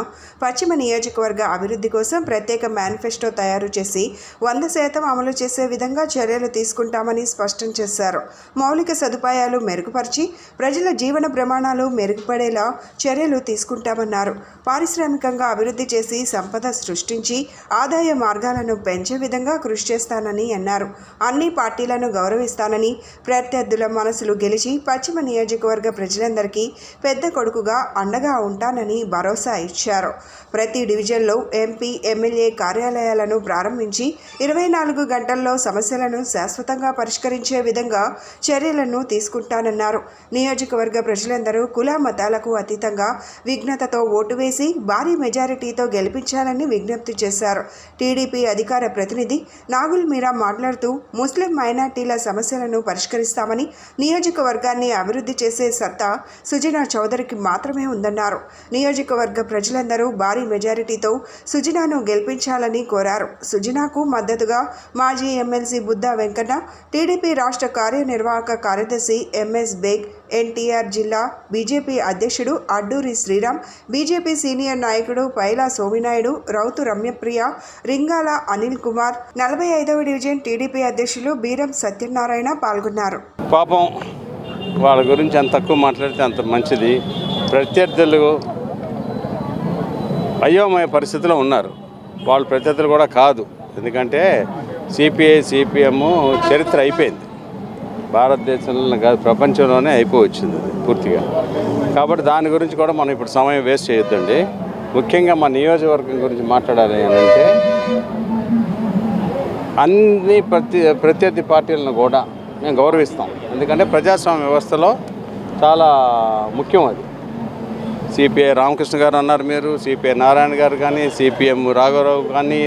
పశ్చిమ నియోజకవర్గ అభివృద్ధి కోసం ప్రత్యేక మేనిఫెస్టో తయారు చేసి 100% అమలు చేసే విధంగా చర్యలు తీసుకుంటామని స్పష్టం చేశారు. మౌలిక సదుపాయాలు మెరుగుపరిచి ప్రజల జీవన ప్రమాణాలు మెరుగుపడేలా చర్యలు తీసుకుంటామన్నారు. పారిశ్రామికంగా అభివృద్ధి చేసి సంపద సృష్టించి ఆదాయ మార్గాలను పెంచే విధంగా కృషి చేస్తానని అన్నారు. అన్ని పార్టీలను గౌరవిస్తానని, ప్రత్యర్థుల మనసులు గెలిచి పశ్చిమ నియోజకవర్గ ప్రజలందరికీ పెద్ద కొడుకుగా అండగా ఉంటానని భరోసా ఇచ్చారు. ప్రతి డివిజన్లో ఎంపీ, ఎమ్మెల్యే కార్యాలయాలను ప్రారంభించి 24 గంటల్లో సమస్యలను శాశ్వతంగా పరిష్కరించే విధంగా చర్యలను తీసుకుంటానన్నారు. నియోజకవర్గ ప్రజలందరూ కుల మతాలకు అతీతంగా విఘ్నతతో ఓటు వేసి భారీ మెజారిటీతో గెలిపించాలని విజ్ఞప్తి చేశారు. టీడీపీ అధికార ప్రతినిధి నాగుల్ మీరా మాట్లాడుతూ ముస్లిం మైనార్టీల సమస్యలను పరిష్కరిస్తామని, నియోజకవర్గాన్ని అభివృద్ధి చేసే సత్తా సుజనా చౌదరికి మాత్రమే ఉందన్నారు. నియోజకవర్గ ప్రజలందరూ భారీ మెజారిటీతో సుజనాను గెలిపించాలని కోరారు. సుజనాకు మద్దతుగా మాజీ ఎమ్మెల్సీ బుద్దా వెంకన్న, టీడీపీ రాష్ట్ర కార్యనిర్వాహక కార్యదర్శి ఎంఎస్ బేగ్, ఎన్టీఆర్ జిల్లా బీజేపీ అధ్యక్షుడు అడ్డూరి శ్రీరామ్, బీజేపీ సీనియర్ నాయకుడు పైలా సోమినాయుడు, రౌతు రమ్యప్రియ, రింగాల అనిల్ కుమార్, 45వ డివిజన్ టీడీపీ అధ్యక్షులు బీరం సత్యనారాయణ పాల్గొన్నారు. పాపం వాళ్ళ గురించి అంత తక్కువ మాట్లాడితే అంత మంచిది. ప్రత్యర్థులు అయోమయ పరిస్థితిలో ఉన్నారు. వాళ్ళు ప్రత్యర్థులు కూడా కాదు. ఎందుకంటే సిపిఐ, సిపిఎం చరిత్ర అయిపోయింది. భారతదేశంలో కాదు, ప్రపంచంలోనే అయిపోవచ్చింది పూర్తిగా. కాబట్టి దాని గురించి కూడా మనం ఇప్పుడు సమయం వేస్ట్ చేయొద్దండి. ముఖ్యంగా మా నియోజకవర్గం గురించి మాట్లాడాలి అని అంటే అన్ని ప్రత్యర్థి పార్టీలను కూడా మేము గౌరవిస్తాం. ఎందుకంటే ప్రజాస్వామ్య వ్యవస్థలో చాలా ముఖ్యం అది. సిపిఐ రామకృష్ణ గారు అన్నారు మీరు, సిపిఐ నారాయణ గారు కానీ, సిపిఎం రాఘవరావు గారు కానీ,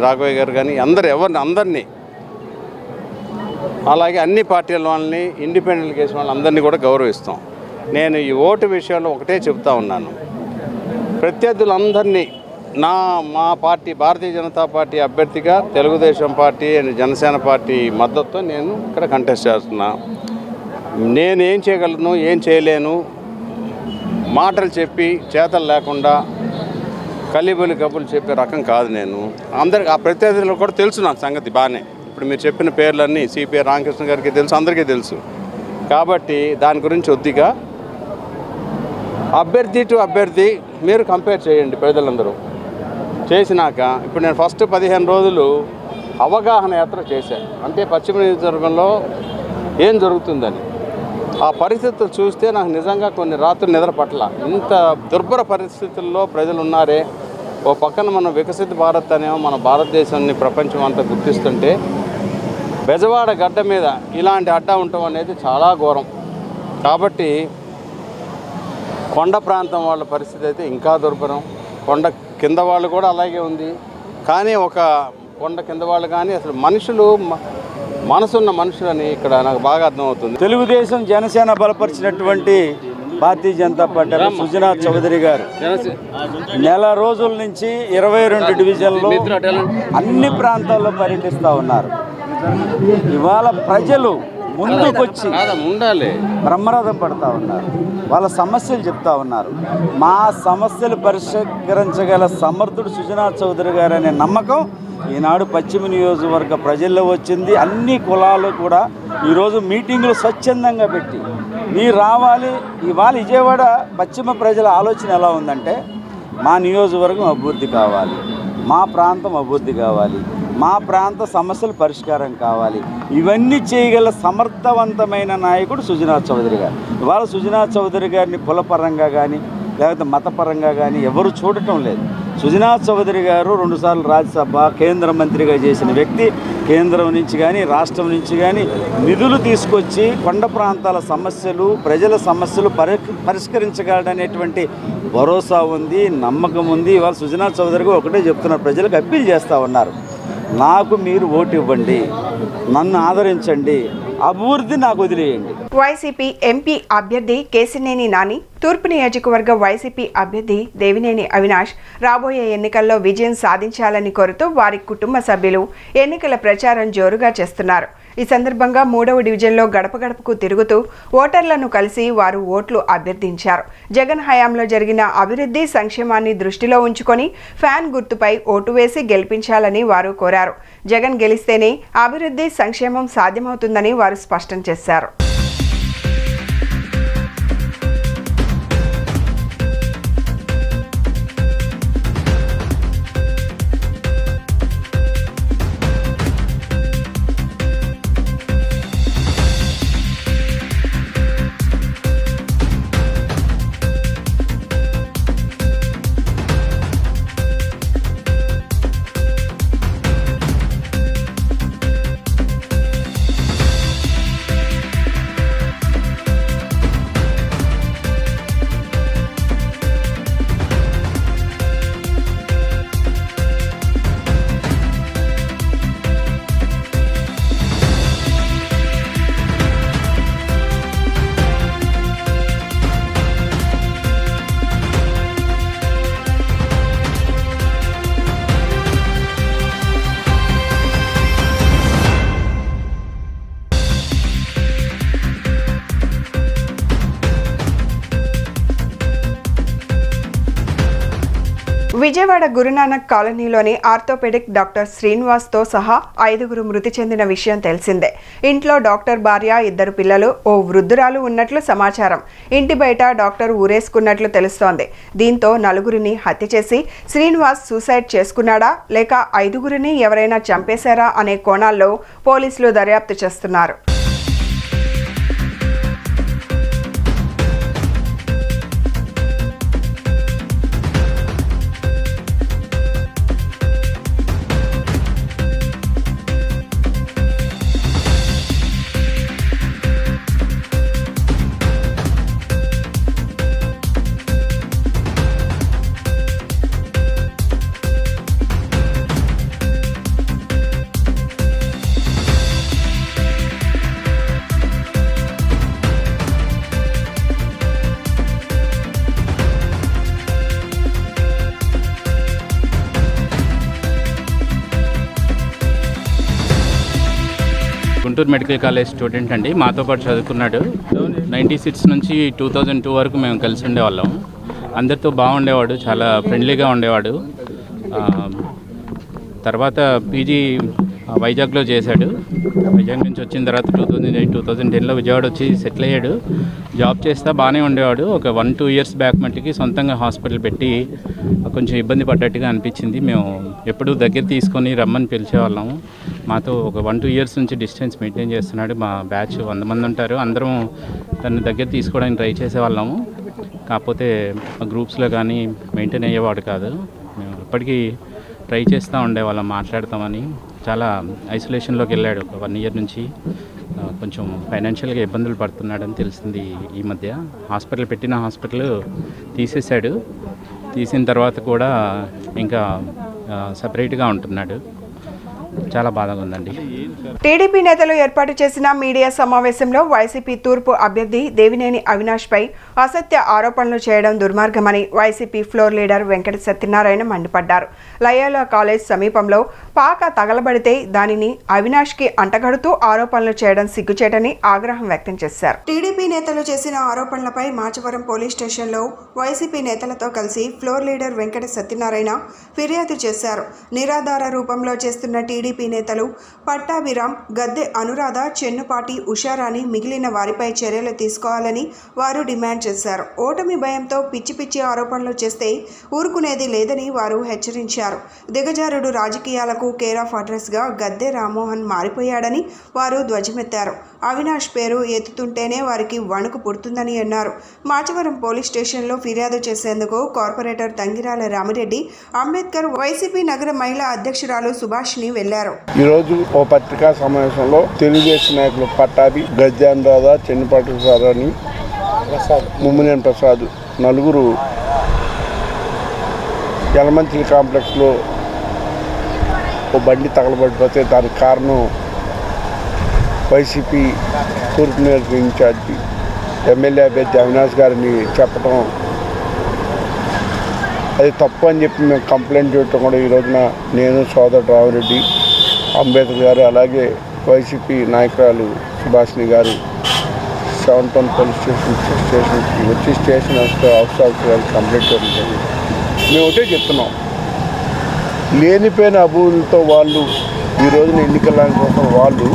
రాఘవయ్య గారు కానీ అందరినీ అలాగే అన్ని పార్టీల వాళ్ళని, ఇండిపెండెంట్ కేసు వాళ్ళని అందరినీ కూడా గౌరవిస్తాం. నేను ఈ ఓటు విషయంలో ఒకటే చెప్తా ఉన్నాను. ప్రత్యర్థులందరినీ మా పార్టీ భారతీయ జనతా పార్టీ అభ్యర్థిగా Telugu Desam party and Janasena party మద్దతుతో నేను ఇక్కడ కంటెస్ట్ చేస్తున్నా. నేను ఏం చేయగలను, ఏం చేయలేను, మాటలు చెప్పి చేతలు లేకుండా కల్లిబొలి కబుర్లు చెప్పే రకం కాదు నేను. అందరికి ఆ ప్రత్యర్థులకు కూడా తెలుసు నాకు సంగతి బాగానే. ఇప్పుడు మీరు చెప్పిన పేర్లన్నీ సిపిఐ రామకృష్ణ గారికి తెలుసు, అందరికీ తెలుసు. కాబట్టి దాని గురించి కొద్దిగా అభ్యర్థి టు అభ్యర్థి మీరు కంపేర్ చేయండి. ప్రజలందరూ చేసినాక ఇప్పుడు నేను ఫస్ట్ 15 రోజులు అవగాహన యాత్ర చేశాను. అంటే పశ్చిమ నియోజకవర్గంలో ఏం జరుగుతుందని ఆ పరిస్థితులు చూస్తే నాకు నిజంగా కొన్ని రాత్రులు నిద్ర పట్ల. ఇంత దుర్భర పరిస్థితుల్లో ప్రజలు ఉన్నారే. ఓ పక్కన మనం వికసిత భారత్ అనేమో మన భారతదేశాన్ని ప్రపంచం అంతా గుర్తిస్తుంటే బెజవాడ గడ్డ మీద ఇలాంటి అడ్డా ఉండటం అనేది చాలా ఘోరం. కాబట్టి కొండ ప్రాంతం వాళ్ళ పరిస్థితి అయితే ఇంకా దుర్భరం. కొండ కింద వాళ్ళు కూడా అలాగే ఉంది. కానీ ఒక కొండ కింద వాళ్ళు కానీ అసలు మనుషులు మనసున్న మనుషులని ఇక్కడ నాకు బాగా అర్థమవుతుంది. తెలుగుదేశం జనసేన బలపరిచినటువంటి భారతీయ జనతా పార్టీ సుజనా చౌదరి గారు నెల రోజుల నుంచి 22 డివిజన్లు అన్ని ప్రాంతాల్లో పర్యటిస్తూ ఉన్నారు. ఇవాళ ప్రజలు ముందుకొచ్చి బ్రహ్మరథం పడుతూ ఉన్నారు. వాళ్ళ సమస్యలు చెప్తా ఉన్నారు. మా సమస్యలు పరిష్కరించగల సమర్థుడు సుజనా చౌదరి గారు అనే నమ్మకం ఈనాడు పశ్చిమ నియోజకవర్గ ప్రజల్లో వచ్చింది. అన్ని కులాలు కూడా ఈరోజు మీటింగులు స్వచ్ఛందంగా పెట్టి మీరు రావాలి. ఇవాళ విజయవాడ పశ్చిమ ప్రజల ఆలోచన ఎలా ఉందంటే మా నియోజకవర్గం అభివృద్ధి కావాలి, మా ప్రాంతం అభివృద్ధి కావాలి, మా ప్రాంత సమస్యలు పరిష్కారం కావాలి. ఇవన్నీ చేయగల సమర్థవంతమైన నాయకుడు సుజనా చౌదరి గారు. ఇవాళ సుజనా చౌదరి గారిని కులపరంగా కానీ లేకపోతే మతపరంగా కానీ ఎవరు చూడటం లేదు. సుజనా చౌదరి గారు 2 సార్లు రాజ్యసభ కేంద్ర మంత్రిగా చేసిన వ్యక్తి. కేంద్రం నుంచి కానీ రాష్ట్రం నుంచి కానీ నిధులు తీసుకొచ్చి కొండ ప్రాంతాల సమస్యలు ప్రజల సమస్యలు పరిష్కరించగలడనేటువంటి భరోసా ఉంది, నమ్మకం ఉంది. ఇవాళ సుజనా చౌదరి గారు ఒకటే చెప్తున్నారు, ప్రజలకు అప్పీల్ చేస్తూ ఉన్నారు, నాకు మీరు ఓటు ఇవ్వండి, నన్ను ఆదరించండి, అభివృద్ధి నాకు వదిలేయండి. వైసీపీ ఎంపీ అభ్యర్థి కేశినేని నాని, తూర్పు నియోజకవర్గ వైసీపీ అభ్యర్థి దేవినేని అవినాష్ రాబోయే ఎన్నికల్లో విజయం సాధించాలని కోరుతూ వారి కుటుంబ సభ్యులు ఎన్నికల ప్రచారం జోరుగా చేస్తున్నారు. ఈ సందర్భంగా 3వ డివిజన్లో గడప గడపకు తిరుగుతూ ఓటర్లను కలిసి వారు ఓట్లు అభ్యర్థించారు. జగన్ హయాంలో జరిగిన అభివృద్ధి సంక్షేమాన్ని దృష్టిలో ఉంచుకొని ఫ్యాన్ గుర్తుపై ఓటు వేసి గెలిపించాలని వారు కోరారు. జగన్ గెలిస్తేనే అభివృద్ధి సంక్షేమం సాధ్యమవుతుందని వారు స్పష్టం చేశారు. విజయవాడ గురునానక్ కాలనీలోని ఆర్థోపెడిక్ డాక్టర్ శ్రీనివాస్తో సహా 5గురు మృతి చెందిన విషయం తెలిసిందే. ఇంట్లో డాక్టర్ భార్య, 2 పిల్లలు, ఓ వృద్ధురాలు ఉన్నట్లు సమాచారం. ఇంటి బయట డాక్టర్ ఊరేసుకున్నట్లు తెలుస్తోంది. దీంతో 4గురిని హత్య చేసి శ్రీనివాస్ సూసైడ్ చేసుకున్నాడా లేక 5గురిని ఎవరైనా చంపేశారా అనే కోణాల్లో పోలీసులు దర్యాప్తు చేస్తున్నారు. గుంటూరు మెడికల్ కాలేజ్ స్టూడెంట్ అండి. మాతో పాటు చదువుకున్నాడు. 96 నుంచి 2002 వరకు మేము కలిసి ఉండేవాళ్ళం. అందరితో బాగుండేవాడు, చాలా ఫ్రెండ్లీగా ఉండేవాడు. తర్వాత పీజీ వైజాగ్లో చేశాడు. వైజాగ్ నుంచి వచ్చిన తర్వాత 2010లో విజయవాడ వచ్చి సెటిల్ అయ్యాడు. జాబ్ చేస్తా బాగానే ఉండేవాడు. ఒక 1-2 ఇయర్స్ బ్యాక్ మట్టికి సొంతంగా హాస్పిటల్ పెట్టి కొంచెం ఇబ్బంది పడ్డట్టుగా అనిపించింది. మేము ఎప్పుడూ దగ్గర తీసుకొని రమ్మని పిలిచేవాళ్ళము. మాతో ఒక 1-2 ఇయర్స్ నుంచి డిస్టెన్స్ మెయింటైన్ చేస్తున్నాడు. మా బ్యాచ్ 100 మంది ఉంటారు. అందరం తను దగ్గర తీసుకోవడానికి ట్రై చేసేవాళ్ళము. కాకపోతే గ్రూప్స్లో కానీ మెయింటైన్ అయ్యేవాడు కాదు. మేము ఇప్పటికీ ట్రై చేస్తూ ఉండేవాళ్ళం మాట్లాడతామని. చాలా ఐసోలేషన్లోకి వెళ్ళాడు. ఒక 1 ఇయర్ నుంచి కొంచెం ఫైనాన్షియల్గా ఇబ్బందులు పడుతున్నాడని తెలిసింది. ఈ మధ్య పెట్టిన హాస్పిటల్ తీసేశాడు. తీసిన తర్వాత కూడా ఇంకా సపరేట్గా ఉంటున్నాడు. చాలా బాధగా ఉందండి. టీడీపీ నేతలు ఏర్పాటు చేసిన మీడియా సమావేశంలో వైసీపీ తూర్పు అభ్యర్థి దేవినేని అవినాష్పై అసత్య ఆరోపణలు చేయడం దుర్మార్గమని వైసీపీ ఫ్లోర్ లీడర్ వెంకట సత్యనారాయణ మండిపడ్డారు. లయోలా కాలేజ్ సమీపంలో పాక తగలబడితే దానిని అవినాష్కి అంటగడుతూ ఆరోపణలు చేయడం సిగ్గుచేటని ఆగ్రహం వ్యక్తం చేశారు. టీడీపీ నేతలు చేసిన ఆరోపణలపై మాచవరం పోలీస్ స్టేషన్లో వైసీపీ నేతలతో కలిసి ఫ్లోర్ లీడర్ వెంకట సత్యనారాయణ ఫిర్యాదు చేశారు. నిరాధార రూపంలో చేస్తున్న టీడీపీ నేతలు పట్టాభిరామ్, గద్దె అనురాధ, చెన్నుపాటి, ఉషారాణి మిగిలిన వారిపై చర్యలు తీసుకోవాలని వారు డిమాండ్ చేశారు. ఓటమి భయంతో పిచ్చి పిచ్చి ఆరోపణలు చేస్తే ఊరుకునేది లేదని వారు హెచ్చరించారు. దిగజారుడు రాజకీయాలకు కేర్ ఆఫ్ అడ్రస్గా గద్దె రామ్మోహన్ మారిపోయాడని వారు ధ్వజమెత్తారు. అవినాష్ పేరు ఎత్తుతుంటేనే వారికి వణుకు పుడుతుందని అన్నారు. మాచవరం పోలీస్ స్టేషన్లో ఫిర్యాదు చేసేందుకు కార్పొరేటర్ తంగిరాల రామిరెడ్డి, అంబేద్కర్ వైసీపీ నగర మహిళా అధ్యక్షురాలు సుభాష్ని వెళ్లారు. ఈరోజు ఓ పత్రికా సమావేశంలో తెలుగుదేశం నాయకులు పట్టాభి, గద్దె అనురాధ, చెన్నుపాటి సారని, ముమ్మినేని ప్రసాద్ నలుగురు యలమంచిలి కాంప్లెక్స్లో ఓ బండి తగలబడిపోతే దానికి కారణం వైసీపీ తూర్పు నియోజకవర్గ ఇన్ఛార్జి ఎమ్మెల్యే అభ్యర్థి అవినాష్ గారిని చెప్పడం అది తప్పు అని చెప్పి మేము కంప్లైంట్ చేయటం కూడా ఈ రోజున నేను, సోదరుడు రామిరెడ్డి, అంబేద్కర్ గారు, అలాగే వైసీపీ నాయకురాలు సుభాష్ని గారు 7 టౌన్ పోలీస్ స్టేషన్కి వచ్చి స్టేషన్ హౌస్ గారికి కంప్లైంట్ చేయడం జరిగింది. మేము ఒకటే చెప్తున్నాం, లేనిపోయిన అభివృద్ధితో వాళ్ళు ఈ రోజున ఎన్నికల కోసం వాళ్ళు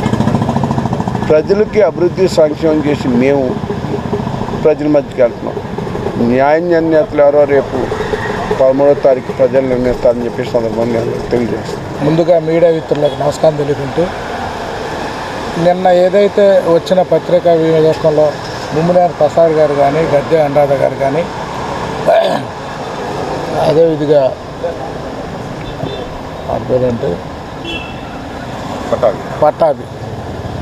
ప్రజలకి అభివృద్ధి సంక్షేమం చేసి మేము ప్రజల మధ్యకి వెళ్తున్నాం. న్యాయ నిర్ణేతలు ఎవరో రేపు 13వ తారీఖు ప్రజలు నిర్ణయిస్తారని చెప్పి సందర్భంగా తెలియజేస్తాం. ముందుగా మీడియా మిత్రులకు నమస్కారం తెలుపుకుంటూ, నిన్న ఏదైతే వచ్చిన పత్రికా విలేకరులో ముమ్మినేని ప్రసాద్ గారు కానీ, గద్దె అనురాధ గారు కానీ, అదేవిధంగా పేరేంటి పట్టాభి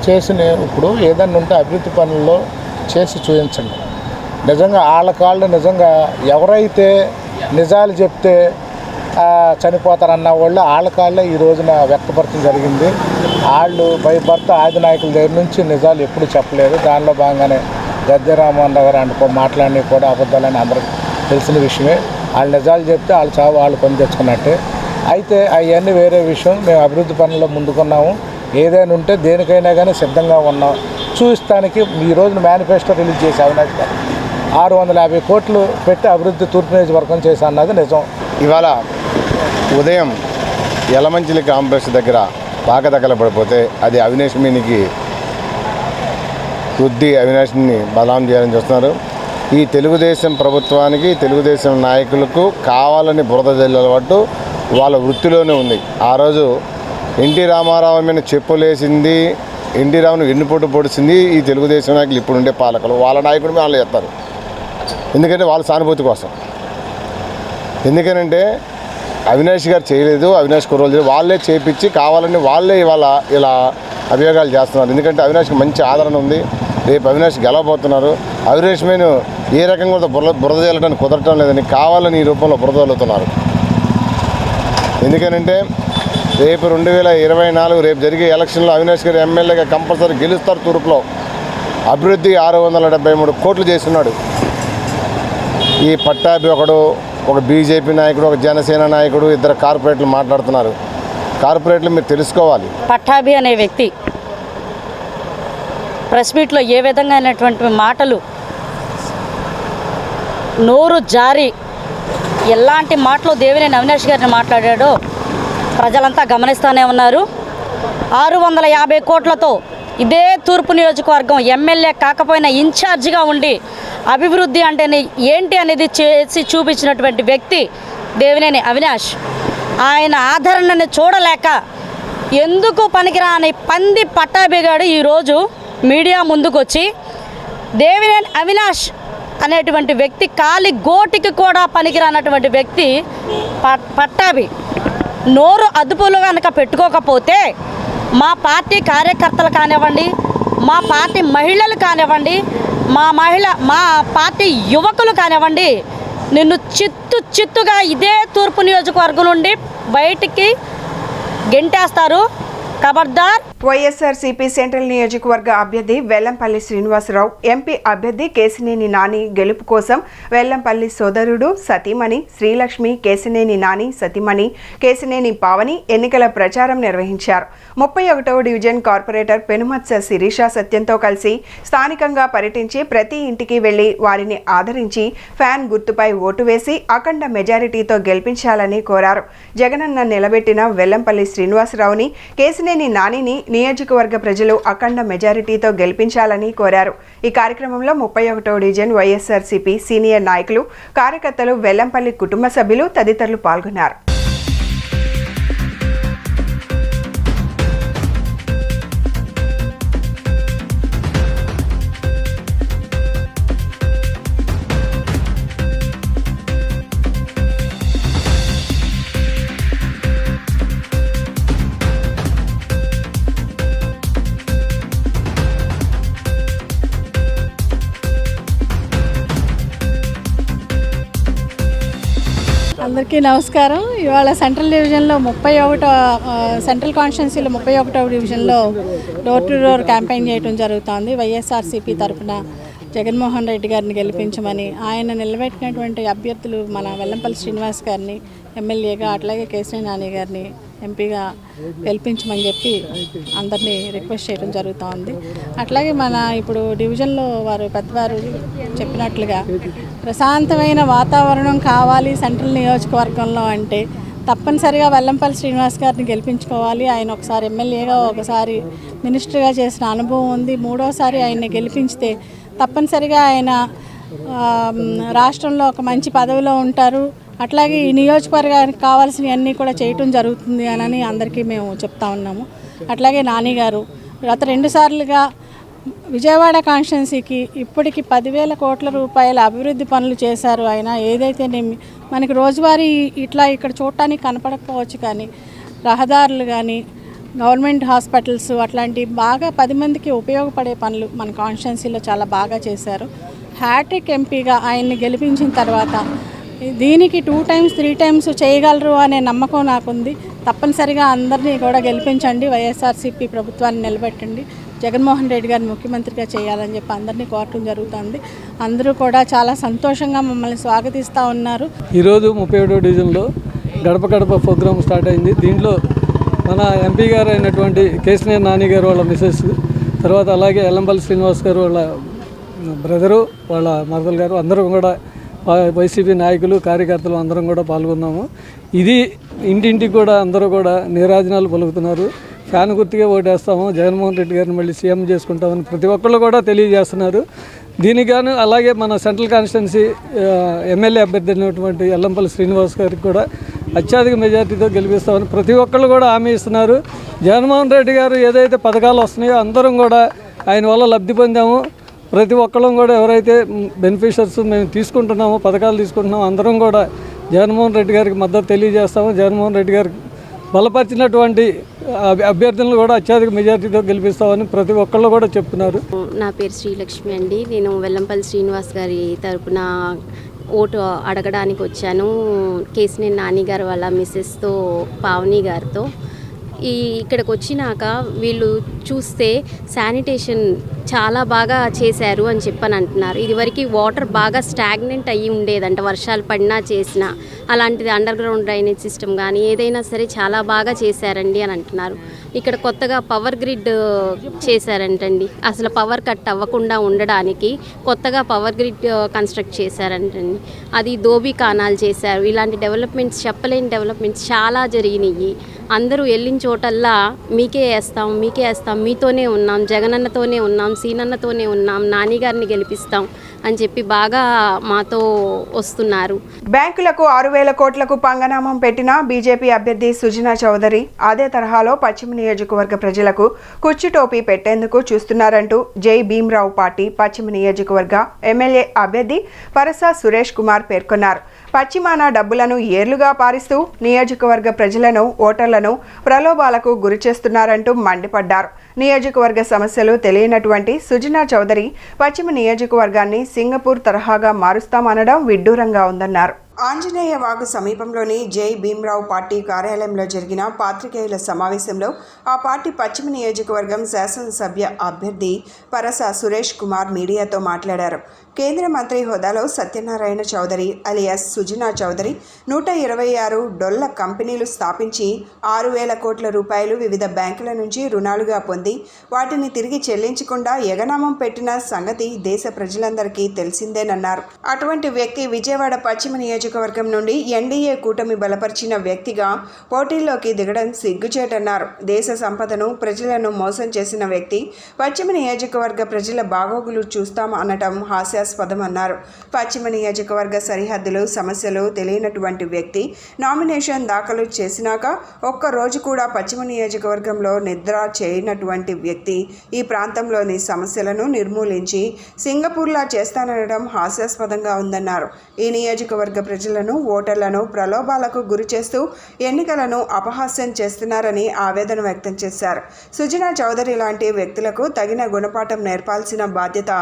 చేసిన ఇప్పుడు ఏదన్నా ఉంటే అభివృద్ధి పనుల్లో చేసి చూపించండి. నిజంగా వాళ్ళ కాళ్ళు నిజంగా ఎవరైతే నిజాలు చెప్తే చనిపోతారన్న వాళ్ళు వాళ్ళ కాళ్ళే ఈ రోజున వ్యక్తపరచడం జరిగింది. వాళ్ళు భయపడతా ఆది నాయకుల దగ్గర నుంచి నిజాలు ఎప్పుడు చెప్పలేదు. దానిలో భాగంగానే గద్దె రామ్మోహన్ గారు అంటే మాట్లాడినవి కూడా అబద్ధాలని అందరికీ తెలిసిన విషయమే. వాళ్ళు నిజాలు చెప్తే వాళ్ళు చావు వాళ్ళు పని తెచ్చుకున్నట్టే. అయితే అవన్నీ వేరే విషయం. మేము అభివృద్ధి పనుల్లో ముందుకున్నాము. ఏదైనా ఉంటే దేనికైనా కానీ సిద్ధంగా ఉన్నాం. చూపిస్తానికి ఈ రోజున మేనిఫెస్టో రిలీజ్ చేసి అవినాష్ గారు 650 కోట్లు పెట్టి అభివృద్ధి తూర్పు నియోజకవర్గం చేశా అన్నది నిజం. ఇవాళ ఉదయం యలమంచిలి కాంప్లెక్స్ దగ్గర పాక తగలబడిపోతే అది అవినాష్ మీనికి రుద్ది అవినాష్ని బదనాం చేయాలని చూస్తున్నారు. ఈ తెలుగుదేశం ప్రభుత్వానికి, తెలుగుదేశం నాయకులకు కావాలని బురద జల్లబట్టు వాళ్ళ వృత్తిలోనే ఉంది. ఆ రోజు ఎన్టీ రామారావు మీద చెప్పులేసింది, ఎన్టీ రావును వెన్నుపోటు పొడిచింది ఈ తెలుగుదేశం నాయకులు. ఇప్పుడు ఉండే పాలకులు వాళ్ళ నాయకుడు వాళ్ళు చేస్తారు. ఎందుకంటే వాళ్ళ సానుభూతి కోసం. ఎందుకనంటే అవినాష్ గారు చేయలేదు, అవినాష్ కుర్రోలు చేయలేదు, వాళ్ళే చేపించి కావాలని వాళ్ళే ఇవాళ ఇలా అభియోగాలు చేస్తున్నారు. ఎందుకంటే అవినాష్కి మంచి ఆదరణ ఉంది. రేపు అవినాష్ గెలవబోతున్నారు. అవినాష్ మీద ఏ రకంగా బురద జల్లడానికి కుదరటం లేదని కావాలని ఈ రూపంలో బురద జల్లుతున్నారు. ఎందుకనంటే రేపు 2024 రేపు జరిగే ఎలక్షన్లో అవినాష్ గారు ఎమ్మెల్యేగా కంపల్సరీ గెలుస్తారు. తూర్పులో అభివృద్ధి 673 కోట్లు చేస్తున్నాడు. ఈ పట్టాభి ఒక బీజేపీ నాయకుడు, ఒక జనసేన నాయకుడు, ఇద్దరు కార్పొరేట్లు మాట్లాడుతున్నారు. కార్పొరేట్లు మీరు తెలుసుకోవాలి. పట్టాభి అనే వ్యక్తి ప్రెస్ మీట్లో ఏ విధంగా అయినటువంటి మాటలు నోరు జారి ఎలాంటి మాటలు దేవినేని అవినాష్ గారిని మాట్లాడాడో ప్రజలంతా గమనిస్తూనే ఉన్నారు. 650 కోట్లతో ఇదే తూర్పు నియోజకవర్గం ఎమ్మెల్యే కాకపోయినా ఇన్ఛార్జిగా ఉండి అభివృద్ధి అంటే ఏంటి అనేది చేసి చూపించినటువంటి వ్యక్తి దేవినేని అవినాష్. ఆయన ఆదరణని చూడలేక ఎందుకు పనికిరాని పంది పట్టాభిగాడు ఈరోజు మీడియా ముందుకొచ్చి దేవినేని అవినాష్ అనేటువంటి వ్యక్తి కాలి గోటికి కూడా పనికిరానటువంటి వ్యక్తి పట్టాభి నోరు అదుపులో కనుక పెట్టుకోకపోతే మా పార్టీ కార్యకర్తలు కానివ్వండి, మా పార్టీ మహిళలు కానివ్వండి, మా పార్టీ యువకులు కానివ్వండి, నిన్ను చిత్తుగా ఇదే తూర్పు నియోజకవర్గం నుండి బయటికి గెంటేస్తారు. ఖబర్దార్. వైఎస్ఆర్సీపీ సెంట్రల్ నియోజకవర్గ అభ్యర్థి వెల్లంపల్లి శ్రీనివాసరావు, ఎంపీ అభ్యర్థి కేశినేని నాని గెలుపు కోసం వెల్లంపల్లి సోదరుడు సతీమణి శ్రీలక్ష్మి, కేశినేని నాని సతీమణి కేశినేని పావని ఎన్నికల ప్రచారం నిర్వహించారు. 31వ డివిజన్ కార్పొరేటర్ పెనుమత్స శిరీష సత్యంతో కలిసి స్థానికంగా పర్యటించి ప్రతి ఇంటికి వెళ్లి వారిని ఆదరించి ఫ్యాన్ గుర్తుపై ఓటు వేసి అఖండ మెజారిటీతో గెలిపించాలని కోరారు. జగనన్న నిలబెట్టిన వెల్లంపల్లి శ్రీనివాసరావుని, కేశినేని నానిని నియోజకవర్గ ప్రజలు అఖండ మెజారిటీతో గెలిపించాలని కోరారు. ఈ కార్యక్రమంలో 31వ డివిజన్ వైఎస్ఆర్సీపీ సీనియర్ నాయకులు, కార్యకర్తలు, వెల్లంపల్లి కుటుంబ సభ్యులు తదితరులు పాల్గొన్నారు. అందరికీ నమస్కారం. ఇవాళ సెంట్రల్ డివిజన్లో 31 సెంట్రల్ కాన్స్టిట్యున్సీలో 31వ డివిజన్లో డోర్ టు డోర్ క్యాంపెయిన్ చేయడం జరుగుతోంది. వైఎస్ఆర్సీపీ తరఫున జగన్మోహన్ రెడ్డి గారిని గెలిపించమని, ఆయన నిలబెట్టినటువంటి అభ్యర్థులు మన వెల్లంపల్లి శ్రీనివాస్ గారిని ఎమ్మెల్యేగా, అట్లాగే కేశినేని నాని గారిని ఎంపీగా గెలిపించమని చెప్పి అందరినీ రిక్వెస్ట్ చేయడం జరుగుతోంది. అట్లాగే మన ఇప్పుడు డివిజన్లో పెద్దవారు చెప్పినట్లుగా ప్రశాంతమైన వాతావరణం కావాలి సెంట్రల్ నియోజకవర్గంలో అంటే తప్పనిసరిగా వెల్లంపల్లి శ్రీనివాస్ గారిని గెలిపించుకోవాలి. ఆయన ఒకసారి ఎమ్మెల్యేగా, ఒకసారి మినిస్టర్గా చేసిన అనుభవం ఉంది. మూడోసారి ఆయన్ని గెలిపించితే తప్పనిసరిగా ఆయన రాష్ట్రంలో ఒక మంచి పదవిలో ఉంటారు. అట్లాగే ఈ నియోజకవర్గానికి కావాల్సినవన్నీ కూడా చేయటం జరుగుతుంది అని అందరికీ మేము చెప్తా ఉన్నాము. అట్లాగే నాని గారు గత 2 సార్లుగా విజయవాడ కాన్స్టిట్యున్సీకి ఇప్పటికి 10,000 కోట్ల రూపాయల అభివృద్ధి పనులు చేశారు. ఆయన ఏదైతే మనకి రోజువారీ ఇట్లా ఇక్కడ చూడటానికి కనపడకపోవచ్చు, కానీ రహదారులు కానీ, గవర్నమెంట్ హాస్పిటల్స్ అట్లాంటి బాగా 10 మందికి ఉపయోగపడే పనులు మన కాన్స్టిట్యున్సీలో చాలా బాగా చేశారు. హ్యాట్రిక్ ఎంపీగా ఆయన్ని గెలిపించిన తర్వాత దీనికి 2 times 3 times చేయగలరు అనే నమ్మకం నాకుంది. తప్పనిసరిగా అందరినీ కూడా గెలిపించండి, వైఎస్ఆర్సీపీ ప్రభుత్వాన్ని నిలబెట్టండి, జగన్మోహన్ రెడ్డి గారిని ముఖ్యమంత్రిగా చేయాలని చెప్పి అందరినీ కోరటం జరుగుతుంది. అందరూ కూడా చాలా సంతోషంగా మమ్మల్ని స్వాగతిస్తూ ఉన్నారు. ఈరోజు 31వ డివిజన్లో గడప గడప ప్రోగ్రాం స్టార్ట్ అయింది. దీంట్లో మన ఎంపీ గారు అయినటువంటి కేశినేని నాని గారు వాళ్ళ మిసెస్, తర్వాత అలాగే వెల్లంపల్లి శ్రీనివాస్ గారు వాళ్ళ బ్రదరు, వాళ్ళ మరదలు గారు, అందరూ కూడా వైసీపీ నాయకులు, కార్యకర్తలు అందరం కూడా పాల్గొన్నాము. ఇది ఇంటింటికి కూడా అందరూ కూడా నీరాజనాలు పలుకుతున్నారు. ఫ్యాన్ గుర్తుగా ఓటేస్తాము, జగన్మోహన్ రెడ్డి గారిని మళ్ళీ సీఎం చేసుకుంటామని ప్రతి ఒక్కళ్ళు కూడా తెలియజేస్తున్నారు. దీనికి గాను అలాగే మన సెంట్రల్ కాన్స్టిట్యున్సీ ఎమ్మెల్యే అభ్యర్థి అయినటువంటి వెల్లంపల్లి శ్రీనివాస్ గారికి కూడా అత్యధిక మెజార్టీతో గెలిపిస్తామని ప్రతి ఒక్కళ్ళు కూడా హామీ ఇస్తున్నారు. జగన్మోహన్ రెడ్డి గారు ఏదైతే పథకాలు వస్తున్నాయో అందరం కూడా ఆయన వల్ల లబ్ధి పొందాము. ప్రతి ఒక్కళ్ళం కూడా ఎవరైతే బెనిఫిషియర్స్ మేము తీసుకుంటున్నామో, పథకాలు తీసుకుంటున్నామో అందరం కూడా జగన్మోహన్ రెడ్డి గారికి మద్దతు తెలియజేస్తాము. జగన్మోహన్ రెడ్డి గారికి బలపరిచినటువంటి అభ్యర్థులను కూడా అత్యధిక మెజార్టీతో గెలిపిస్తామని ప్రతి ఒక్కళ్ళు కూడా చెప్తున్నారు. నా పేరు శ్రీలక్ష్మి అండి. నేను వెల్లంపల్లి శ్రీనివాస్ గారి తరపున ఓటు అడగడానికి వచ్చాను. కేశినేని నాని గారు వాళ్ళ మిస్సెస్తో, పావని గారితో. ఇక్కడికి వచ్చినాక వీళ్ళు చూస్తే శానిటేషన్ చాలా బాగా చేశారు అని చెప్పని అంటున్నారు. ఇదివరకు వాటర్ బాగా స్టాగ్నెంట్ అయ్యి ఉండేదంట, వర్షాలు పడినా చేసినా. అలాంటిది అండర్ గ్రౌండ్ డ్రైనేజ్ సిస్టమ్ కానీ ఏదైనా సరే చాలా బాగా చేశారండి అని అంటున్నారు. ఇక్కడ కొత్తగా పవర్ గ్రిడ్ చేశారంటండి. అసలు పవర్ కట్ అవ్వకుండా ఉండడానికి కొత్తగా పవర్ గ్రిడ్ కన్స్ట్రక్ట్ చేశారంటండి. అది దోబీ కానాలు చేశారు. ఇలాంటి డెవలప్మెంట్స్, చెప్పలేని డెవలప్మెంట్స్ చాలా జరిగినాయి. అందరూ వెళ్ళిన చోటల్లా మీకే వేస్తాం, మీకే వేస్తాం, మీతోనే ఉన్నాం, జగనన్నతోనే ఉన్నాం, సీనన్నతోనే ఉన్నాం, నాని గారిని గెలిపిస్తాం అని చెప్పి బాగా మాతో వస్తున్నారు. బ్యాంకులకు 6,000 కోట్లకు పంగనామం పెట్టిన బీజేపీ అభ్యర్థి సుజనా చౌదరి అదే తరహాలో పశ్చిమ నియోజకవర్గ ప్రజలకు కుర్చీటోపీ పెట్టేందుకు చూస్తున్నారంటూ జై భీమ్రావు పార్టీ పశ్చిమ నియోజకవర్గ ఎమ్మెల్యే అభ్యర్థి పరసా సురేష్ కుమార్ పేర్కొన్నారు. పశ్చిమాన డబ్బులను ఏర్లుగా పారిస్తూ నియోజకవర్గ ప్రజలను, ఓటర్లను ప్రలోభాలకు గురి చేస్తున్నారంటూ మండిపడ్డారు. నియోజకవర్గ సమస్యలు తెలియనటువంటి సుజనా చౌదరి పశ్చిమ నియోజకవర్గాన్ని సింగపూర్ తరహాగా మారుస్తామనడం విడ్డూరంగా ఉందన్నారు. ఆంజనేయ వాగు సమీపంలోని జై భీమ్రావు పార్టీ కార్యాలయంలో జరిగిన పాత్రికేయుల సమావేశంలో ఆ పార్టీ పశ్చిమ నియోజకవర్గం శాసనసభ్య అభ్యర్థి పరస సురేష్ కుమార్ మీడియాతో మాట్లాడారు. కేంద్ర మంత్రి హోదాలో సత్యనారాయణ చౌదరి అలియాస్ సుజనా చౌదరి 126 డొల్ల కంపెనీలు స్థాపించి 6,000 కోట్ల రూపాయలు వివిధ బ్యాంకుల నుంచి రుణాలుగా పొంది వాటిని తిరిగి చెల్లించకుండా ఎగనామం పెట్టిన సంగతి దేశ ప్రజలందరికీ తెలిసిందేనన్నారు. అటువంటి వ్యక్తి విజయవాడ పశ్చిమ నియోజకవర్గం నుండి ఎన్డీఏ కూటమి బలపరిచిన వ్యక్తిగా పోటీల్లోకి దిగడం సిగ్గుచేటన్నారు. దేశ సంపదను ప్రజలను మోసం చేసిన వ్యక్తి పశ్చిమ నియోజకవర్గ ప్రజల బాగోగులు చూస్తాం అనటం హాస్యాస్పదం అన్నారు. పశ్చిమ నియోజకవర్గ సరిహద్దులు సమస్యలు తెలియనటువంటి వ్యక్తి నామినేషన్ దాఖలు చేసినాక ఒక్కరోజు కూడా పశ్చిమ నియోజకవర్గంలో నిద్ర చేయనటువంటి వ్యక్తి ఈ ప్రాంతంలోని సమస్యలను నిర్మూలించి సింగపూర్లా చేస్తాననడం హాస్యాస్పదంగా ఉందన్నారు. ఈ నియోజకవర్గ ప్రజలను ఓటర్లను ప్రలోభాలకు గురి చేస్తూ ఎన్నికలను అపహాస్యం చేస్తున్నారని ఆవేదన వ్యక్తం చేశారు. సుజనా చౌదరి లాంటి వ్యక్తులకు తగిన గుణపాఠం నేర్పాల్సిన బాధ్యత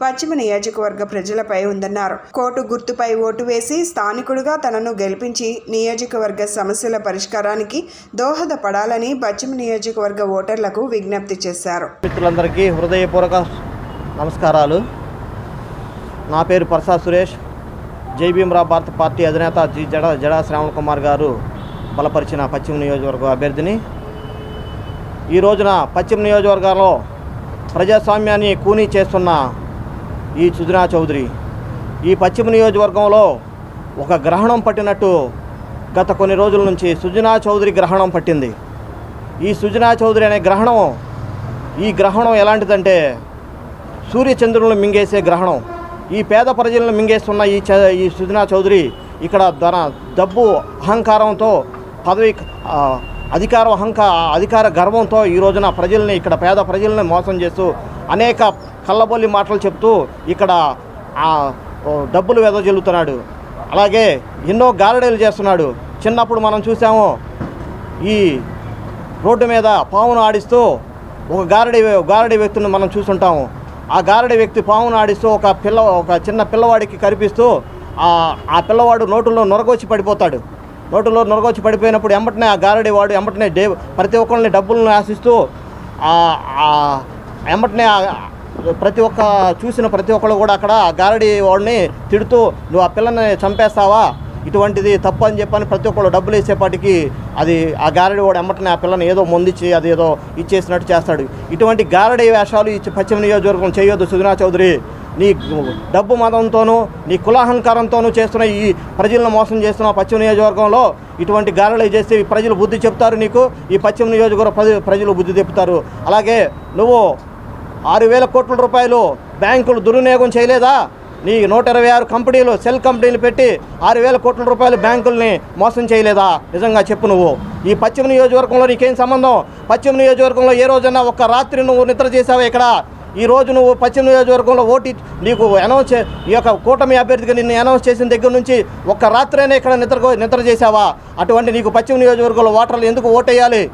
పశ్చిమ నియోజకవర్గ ప్రజలపై ఉందన్నారు. కోటు గుర్తుపై ఓటు వేసి స్థానికుడిగా తనను గెలిపించి నియోజకవర్గ సమస్యల పరిష్కారానికి దోహదపడాలని పశ్చిమ నియోజకవర్గ ఓటర్లకు విజ్ఞప్తి చేశారు. మిత్రులందరికీ హృదయపూర్వక నమస్కారాలు. నా పేరు పరసా సురేష్. జై భీమ్రావ్ భారత పార్టీ అధినేత జడా శ్రావణ్ కుమార్ గారు బలపరిచిన పశ్చిమ నియోజకవర్గ అభ్యర్థిని. ఈ రోజున పశ్చిమ నియోజకవర్గంలో ప్రజాస్వామ్యాన్ని కూనీ చేస్తున్న ఈ సుజనా చౌదరి ఈ పశ్చిమ నియోజకవర్గంలో ఒక గ్రహణం పట్టినట్టు గత కొన్ని రోజుల నుంచి సుజనా చౌదరి గ్రహణం పట్టింది. ఈ సుజనా చౌదరి అనే ఈ గ్రహణం ఎలాంటిదంటే సూర్యచంద్రులను మింగేసే గ్రహణం. ఈ పేద ప్రజలను మింగేస్తున్న ఈ సుజనా చౌదరి ఇక్కడ డబ్బు అహంకారంతో పదవి అధికార గర్వంతో ఈ రోజున ప్రజల్ని ఇక్కడ పేద ప్రజల్ని మోసం చేస్తూ అనేక కళ్ళబొల్లి మాటలు చెప్తూ ఇక్కడ డబ్బులు వెదజల్లుతున్నాడు. అలాగే ఎన్నో గారడీలు చేస్తున్నాడు. చిన్నప్పుడు మనం చూసాము, ఈ రోడ్డు మీద పావును ఆడిస్తూ ఒక గారడీ వ్యక్తిని మనం చూసుంటాము. ఆ గారడీ వ్యక్తి పావును ఆడిస్తూ ఒక చిన్న పిల్లవాడికి కనిపిస్తూ ఆ పిల్లవాడు నోటులో నొరగొచ్చి పడిపోతాడు. నోటులో నొరగొచ్చి పడిపోయినప్పుడు ఎంబటనే ఆ గారడీ వాడు ఎంబటనే ప్రతి ఒక్కరిని డబ్బులను ఆశిస్తూ ఎంబటనే చూసిన ప్రతి ఒక్కరు కూడా అక్కడ గారడీ వాడిని తిడుతూ నువ్వు ఆ పిల్లని చంపేస్తావా, ఇటువంటిది తప్పు అని చెప్పని ప్రతి ఒక్కరు డబ్బులు వేసేపాటికి ఆ గారడీ వాడు ఎంబటనే ఆ పిల్లని ఏదో ముందిచ్చి అది ఏదో ఇచ్చేసినట్టు చేస్తాడు. ఇటువంటి గారడీ వేషాలు ఈ పశ్చిమ నియోజకవర్గం చేయొద్దు సుజనా చౌదరి. నీ డబ్బు మతంతోనూ నీ కులాహంకారంతోనూ చేస్తున్న ఈ ప్రజలను మోసం చేస్తున్న పశ్చిమ నియోజకవర్గంలో ఇటువంటి గారడీ చేస్తే ప్రజలు బుద్ధి చెప్తారు. నీకు ఈ పశ్చిమ నియోజకవర్గ ప్రజలు బుద్ధి చెప్తారు. అలాగే నువ్వు 6,000 కోట్ల రూపాయలు బ్యాంకులు దుర్వినియోగం చేయలేదా? నీ 126 కంపెనీలు సెల్ కంపెనీలు పెట్టి 6,000 కోట్ల రూపాయలు బ్యాంకుల్ని మోసం చేయలేదా? నిజంగా చెప్పు. నువ్వు ఈ పశ్చిమ నియోజకవర్గంలో నీకేం సంబంధం? పశ్చిమ నియోజకవర్గంలో ఏ రోజైనా ఒక్క రాత్రి నువ్వు నిద్ర చేసావా? ఇక్కడ ఈ రోజు నువ్వు పశ్చిమ నియోజకవర్గంలో నీకు అనౌన్స్ ఈ యొక్క కూటమి అభ్యర్థిగా నిన్ను అనౌన్స్ చేసిన దగ్గర నుంచి ఒక్క రాత్రైనా ఇక్కడ నిద్ర చేసావా? అటువంటి నీకు పశ్చిమ నియోజకవర్గంలో ఓటర్లు ఎందుకు ఓటేయాలి?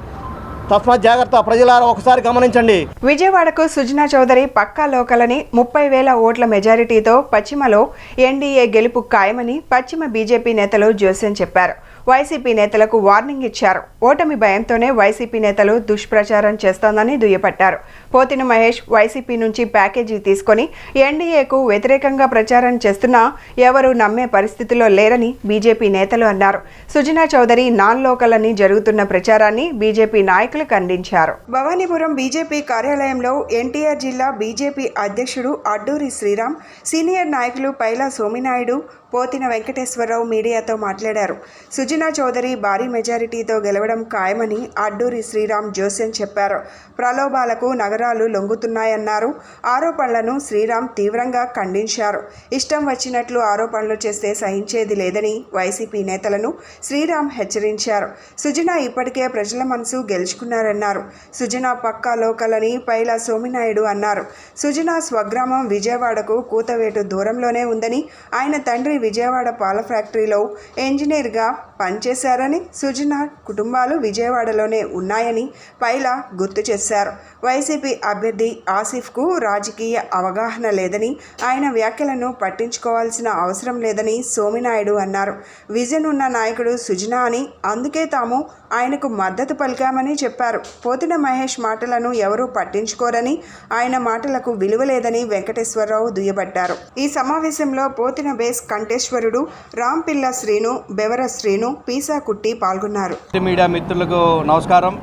తస్మాత్ జాగ్రత్త, ప్రజలారా ఒకసారి గమనించండి. విజయవాడకు సుజనా చౌదరి పక్కా లోకలని 30,000 ఓట్ల మెజారిటీతో పశ్చిమలో ఎన్డీఏ గెలుపు ఖాయమని పశ్చిమ బీజేపీ నేతలు జోస్యం చెప్పారు. వైసీపీ నేతలకు వార్నింగ్ ఇచ్చారు. ఓటమి భయంతోనే వైసీపీ నేతలు దుష్ప్రచారం చేస్తోందని దుయ్యబట్టారు. పోతిన మహేష్ వైసీపీ నుంచి ప్యాకేజీ తీసుకొని ఎన్డీఏకు వ్యతిరేకంగా ప్రచారం చేస్తున్నా ఎవరూ నమ్మే పరిస్థితిలో లేరని బీజేపీ నేతలు అన్నారు. సుజనా చౌదరి నాన్ లోకల్ అని జరుగుతున్న ప్రచారాన్ని బీజేపీ నాయకులు ఖండించారు. భవానీపురం బీజేపీ కార్యాలయంలో ఎన్టీఆర్ జిల్లా బీజేపీ అధ్యక్షుడు అడ్డూరి శ్రీరామ్, సీనియర్ నాయకులు పైలా సోమినాయుడు, పోతిన వెంకటేశ్వరరావు మీడియాతో మాట్లాడారు. సుజనా చౌదరి భారీ మెజారిటీతో గెలవడం ఖాయమని అడ్డూరి శ్రీరామ్ జోస్యం చెప్పారు. ప్రలోభాలకు నగరాలు లొంగుతున్నాయన్నారు. ఆరోపణలను శ్రీరామ్ తీవ్రంగా ఖండించారు. ఇష్టం వచ్చినట్లు ఆరోపణలు చేస్తే సహించేది లేదని వైసీపీ నేతలను శ్రీరామ్ హెచ్చరించారు. సుజనా ఇప్పటికే ప్రజల మనసు గెలుచుకున్నారన్నారు. సుజనా పక్కా లోకల్ అని పైలా సోమినాయుడు అన్నారు. సుజనా స్వగ్రామం విజయవాడకు కూతవేటు దూరంలోనే ఉందని, ఆయన తండ్రి విజయవాడ పాల ఫ్యాక్టరీలో ఇంజనీర్గా పనిచేశారని, సుజనా కుటుంబాలు విజయవాడలోనే ఉన్నాయని పైలా గుర్తు చేశారు. వైసీపీ అభ్యర్థి ఆసిఫ్కు రాజకీయ అవగాహన లేదని, ఆయన వ్యాఖ్యలను పట్టించుకోవాల్సిన అవసరం లేదని సోమినాయుడు అన్నారు. విజన్ ఉన్న నాయకుడు సుజనా అని, అందుకే తాము ఆయనకు మద్దతు పలికామని చెప్పారు. పోతిన మహేష్ మాటలను ఎవరూ పట్టించుకోరని, ఆయన మాటలకు విలువ లేదని వెంకటేశ్వరరావు దుయ్యబట్టారు. ఈ సమావేశంలో పోతిన బేస్ కంఠేశ్వరుడు, రాంపిల్ల శ్రీను, బెవర శ్రీను, పీసా కుట్టి పాల్గొన్నారు. మీడియా మిత్రులకు నమస్కారం.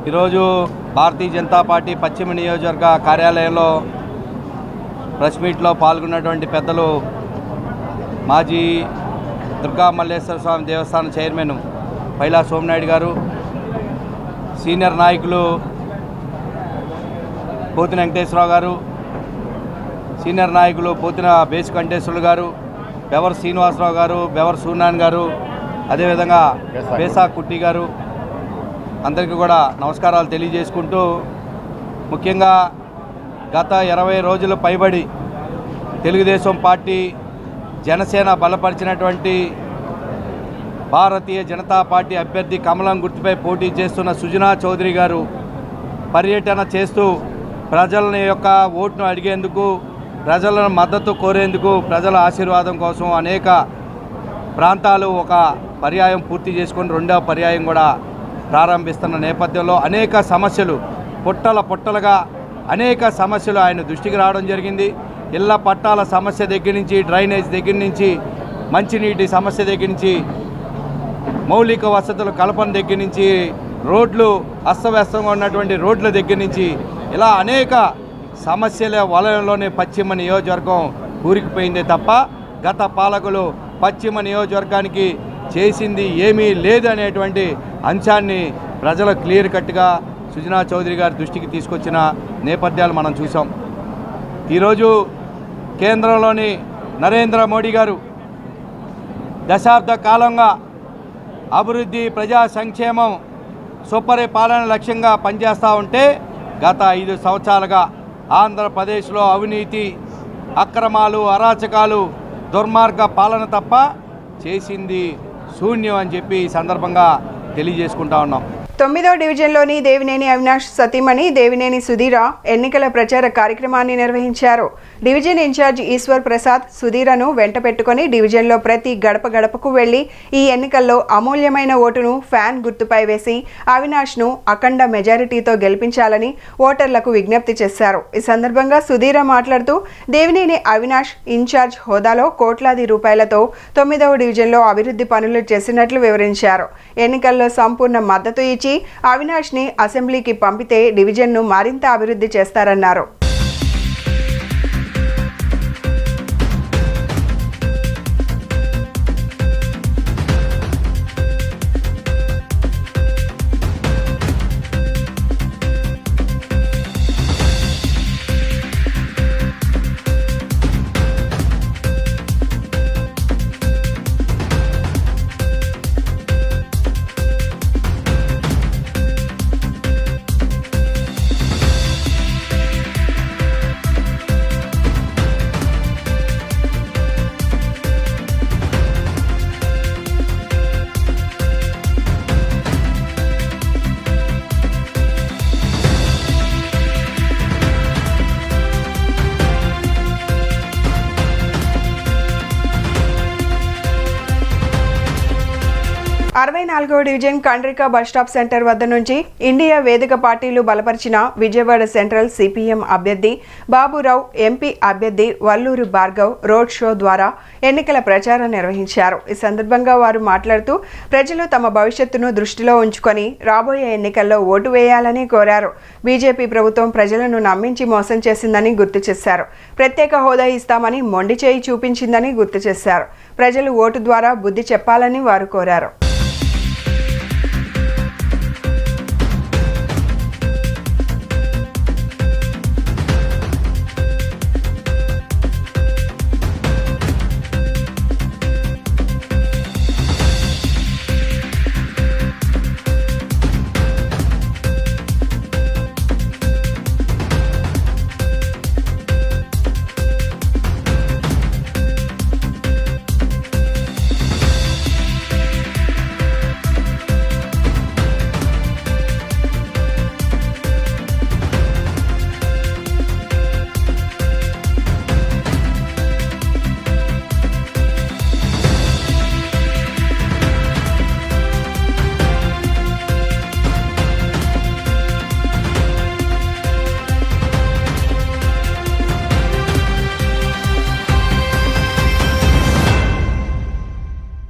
ఈరోజు భారతీయ జనతా పార్టీ పశ్చిమ నియోజకవర్గ కార్యాలయంలో ప్రెస్ మీట్లో పాల్గొన్నటువంటి పెద్దలు మాజీ దుర్గా మల్లేశ్వర స్వామి దేవస్థానం చైర్మన్ పైలా సోమనాయుడు గారు, సీనియర్ నాయకులు పోతిన వెంకటేశ్వరరావు గారు, సీనియర్ నాయకులు పోతిన బేస్ కంఠేశ్వరులు గారు, బెవర్ శ్రీనివాసరావు గారు, బెవర్ సూర్యనారాయణ గారు, అదేవిధంగా బేసా కుట్టి గారు, అందరికీ కూడా నమస్కారాలు తెలియజేసుకుంటూ, ముఖ్యంగా గత 20 రోజులు పైబడి తెలుగుదేశం పార్టీ జనసేన బలపరిచినటువంటి భారతీయ జనతా పార్టీ అభ్యర్థి కమలం గుర్తుపై పోటీ చేస్తున్న సుజనా చౌదరి గారు పర్యటన చేస్తూ ప్రజల యొక్క ఓటును అడిగేందుకు, ప్రజలను మద్దతు కోరేందుకు, ప్రజల ఆశీర్వాదం కోసం అనేక ప్రాంతాలు ఒక పర్యాయం పూర్తి చేసుకొని రెండవ పర్యాయం కూడా ప్రారంభిస్తున్న నేపథ్యంలో అనేక సమస్యలు పొట్టలుగా అనేక సమస్యలు ఆయన దృష్టికి రావడం జరిగింది. ఇళ్ల పట్టాల సమస్య దగ్గర నుంచి, డ్రైనేజ్ దగ్గర నుంచి, మంచినీటి సమస్య దగ్గర నుంచి, మౌలిక వసతుల కల్పన దగ్గర నుంచి, రోడ్లు అస్తవ్యస్తంగా ఉన్నటువంటి రోడ్ల దగ్గర నుంచి, ఇలా అనేక సమస్యల వలయంలోనే పశ్చిమ నియోజకవర్గం కూరుకుపోయిందే తప్ప గత పాలకులు పశ్చిమ నియోజకవర్గానికి చేసింది ఏమీ లేదు అనేటువంటి అంశాన్ని ప్రజలు క్లియర్ కట్గా సుజనా చౌదరి గారి దృష్టికి తీసుకొచ్చిన నేపథ్యాలు మనం చూసాం. ఈరోజు కేంద్రంలోని నరేంద్ర మోడీ గారు దశాబ్ద కాలంగా అభివృద్ధి, ప్రజా సంక్షేమం, సుపరిపాలన లక్ష్యంగా పనిచేస్తూ ఉంటే గత 5 సంవత్సరాలుగా ఆంధ్రప్రదేశ్లో అవినీతి, అక్రమాలు, అరాచకాలు, దుర్మార్గ పాలన తప్ప చేసింది శూన్యం అని చెప్పి ఈ సందర్భంగా తెలియజేసుకుంటా ఉన్నాం. 9వ డివిజన్లోని దేవినేని అవినాష్ సతీమణి దేవినేని సుధీర ఎన్నికల ప్రచార కార్యక్రమాన్ని నిర్వహించారు. డివిజన్ ఇన్ఛార్జ్ ఈశ్వర్ ప్రసాద్ సుధీరను వెంట పెట్టుకుని డివిజన్లో ప్రతి గడప గడపకు వెళ్లి ఈ ఎన్నికల్లో అమూల్యమైన ఓటును ఫ్యాన్ గుర్తుపై వేసి అవినాష్ను అఖండ మెజారిటీతో గెలిపించాలని ఓటర్లకు విజ్ఞప్తి చేశారు. ఈ సందర్భంగా సుధీర మాట్లాడుతూ దేవినేని అవినాష్ ఇన్ఛార్జ్ హోదాలో కోట్లాది రూపాయలతో 9వ డివిజన్లో అభివృద్ధి పనులు చేసినట్లు వివరించారు. ఎన్నికల్లో సంపూర్ణ మద్దతు ఇచ్చి అవినాష్ని అసెంబ్లీకి పంపితే డివిజన్ను మరింత అభివృద్ధి చేస్తారన్నారు. నాలుగవ డివిజన్ కండ్రిక బస్టాప్ సెంటర్ వద్ద నుంచి ఇండియా వేదిక పార్టీలు బలపరిచిన విజయవాడ సెంట్రల్ సిపిఎం అభ్యర్థి బాబురావు, ఎంపీ అభ్యర్థి వల్లూరు భార్గవ్ రోడ్ షో ద్వారా ఎన్నికల ప్రచారం నిర్వహించారు. ఈ సందర్భంగా వారు మాట్లాడుతూ ప్రజలు తమ భవిష్యత్తును దృష్టిలో ఉంచుకొని రాబోయే ఎన్నికల్లో ఓటు వేయాలని కోరారు. బీజేపీ ప్రభుత్వం ప్రజలను నమ్మించి మోసం చేసిందని గుర్తు చేశారు. ప్రత్యేక హోదా ఇస్తామని మొండి చేయి చూపించిందని గుర్తు చేశారు. ప్రజలు ఓటు ద్వారా బుద్ధి చెప్పాలని వారు కోరారు.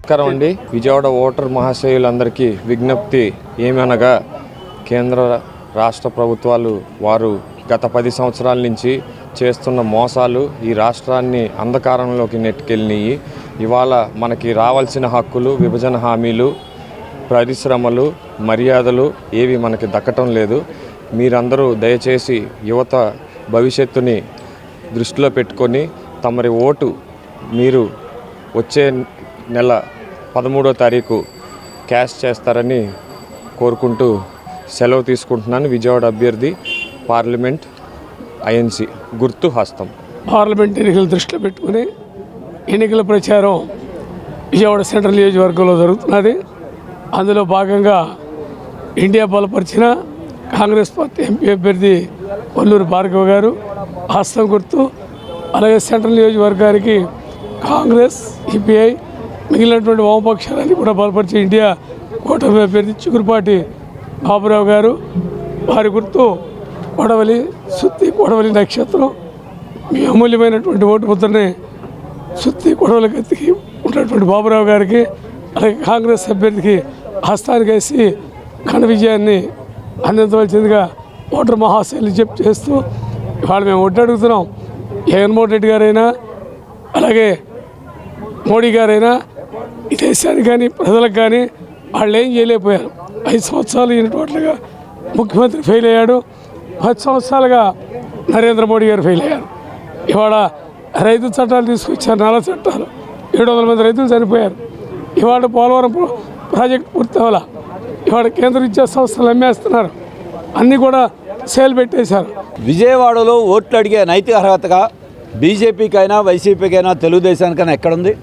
నమస్కారం అండి. విజయవాడ ఓటర్ మహాశయులందరికీ విజ్ఞప్తి ఏమనగా కేంద్ర రాష్ట్ర ప్రభుత్వాలు వారు గత 10 సంవత్సరాల నుంచి చేస్తున్న మోసాలు ఈ రాష్ట్రాన్ని అంధకారంలోకి నెట్టుకెళ్ళినాయి. ఇవాళ మనకి రావాల్సిన హక్కులు, విభజన హామీలు, పరిశ్రమలు, మర్యాదలు ఏవి మనకి దక్కటం లేదు. మీరందరూ దయచేసి యువత భవిష్యత్తుని దృష్టిలో పెట్టుకొని తమరి ఓటు మీరు వచ్చే నెల 13వ తారీఖు క్యాష్ చేస్తారని కోరుకుంటూ సెలవు తీసుకుంటున్నాను. విజయవాడ అభ్యర్థి పార్లమెంట్ ఐఎన్సి గుర్తు హస్తం. పార్లమెంట్ ఎన్నికలు దృష్టిలో పెట్టుకుని ఎన్నికల ప్రచారం విజయవాడ సెంట్రల్ నియోజకవర్గంలో జరుగుతున్నది. అందులో భాగంగా ఇండియా బలపరిచిన కాంగ్రెస్ పార్టీ ఎంపీ అభ్యర్థి వల్లూరు భార్గవ గారు హస్తం గుర్తు, అలాగే సెంట్రల్ నియోజకవర్గానికి కాంగ్రెస్, సిపిఐ, మిగిలినటువంటి వామపక్షాలన్నీ కూడా బలపరిచే ఇండియా కూటమి అభ్యర్థి చిగురుపాటి బాబురావు గారు, వారి గుర్తు కొడవలి, సుత్తి కొడవలి నక్షత్రం. మీ అమూల్యమైనటువంటి ఓటు ముద్రని సుత్తి కొడవలి గతికి ఉన్నటువంటి బాబురావు గారికి, అలాగే కాంగ్రెస్ అభ్యర్థికి హస్తానికి వేసి ఘన విజయాన్ని అందించవలసిందిగా ఓటర్ మహాశైలి చేస్తూ ఇవాళ మేము ఓటు అడుగుతున్నాం. జగన్మోహన్ రెడ్డి గారైనా అలాగే మోడీ గారైనా ఈ దేశానికి కానీ ప్రజలకు కానీ వాళ్ళు ఏం చేయలేకపోయారు. 5 సంవత్సరాలు ఈయనటువంటిగా ముఖ్యమంత్రి ఫెయిల్ అయ్యాడు. 10 సంవత్సరాలుగా నరేంద్ర మోడీ గారు ఫెయిల్ అయ్యారు. ఇవాళ రైతు చట్టాలు తీసుకొచ్చారు, నల్ల చట్టాలు. 700 మంది రైతులు చనిపోయారు. ఇవాళ పోలవరం ప్రాజెక్టు పూర్తి అవ్వాల. ఇవాళ కేంద్ర విద్యా సంస్థలు అమ్మేస్తున్నారు, అన్నీ కూడా సేల్ పెట్టేశారు. విజయవాడలో ఓట్లు అడిగే నైతిక అర్హతగా బీజేపీకైనా, వైసీపీకైనా, తెలుగుదేశానికైనా ఎక్కడుంది?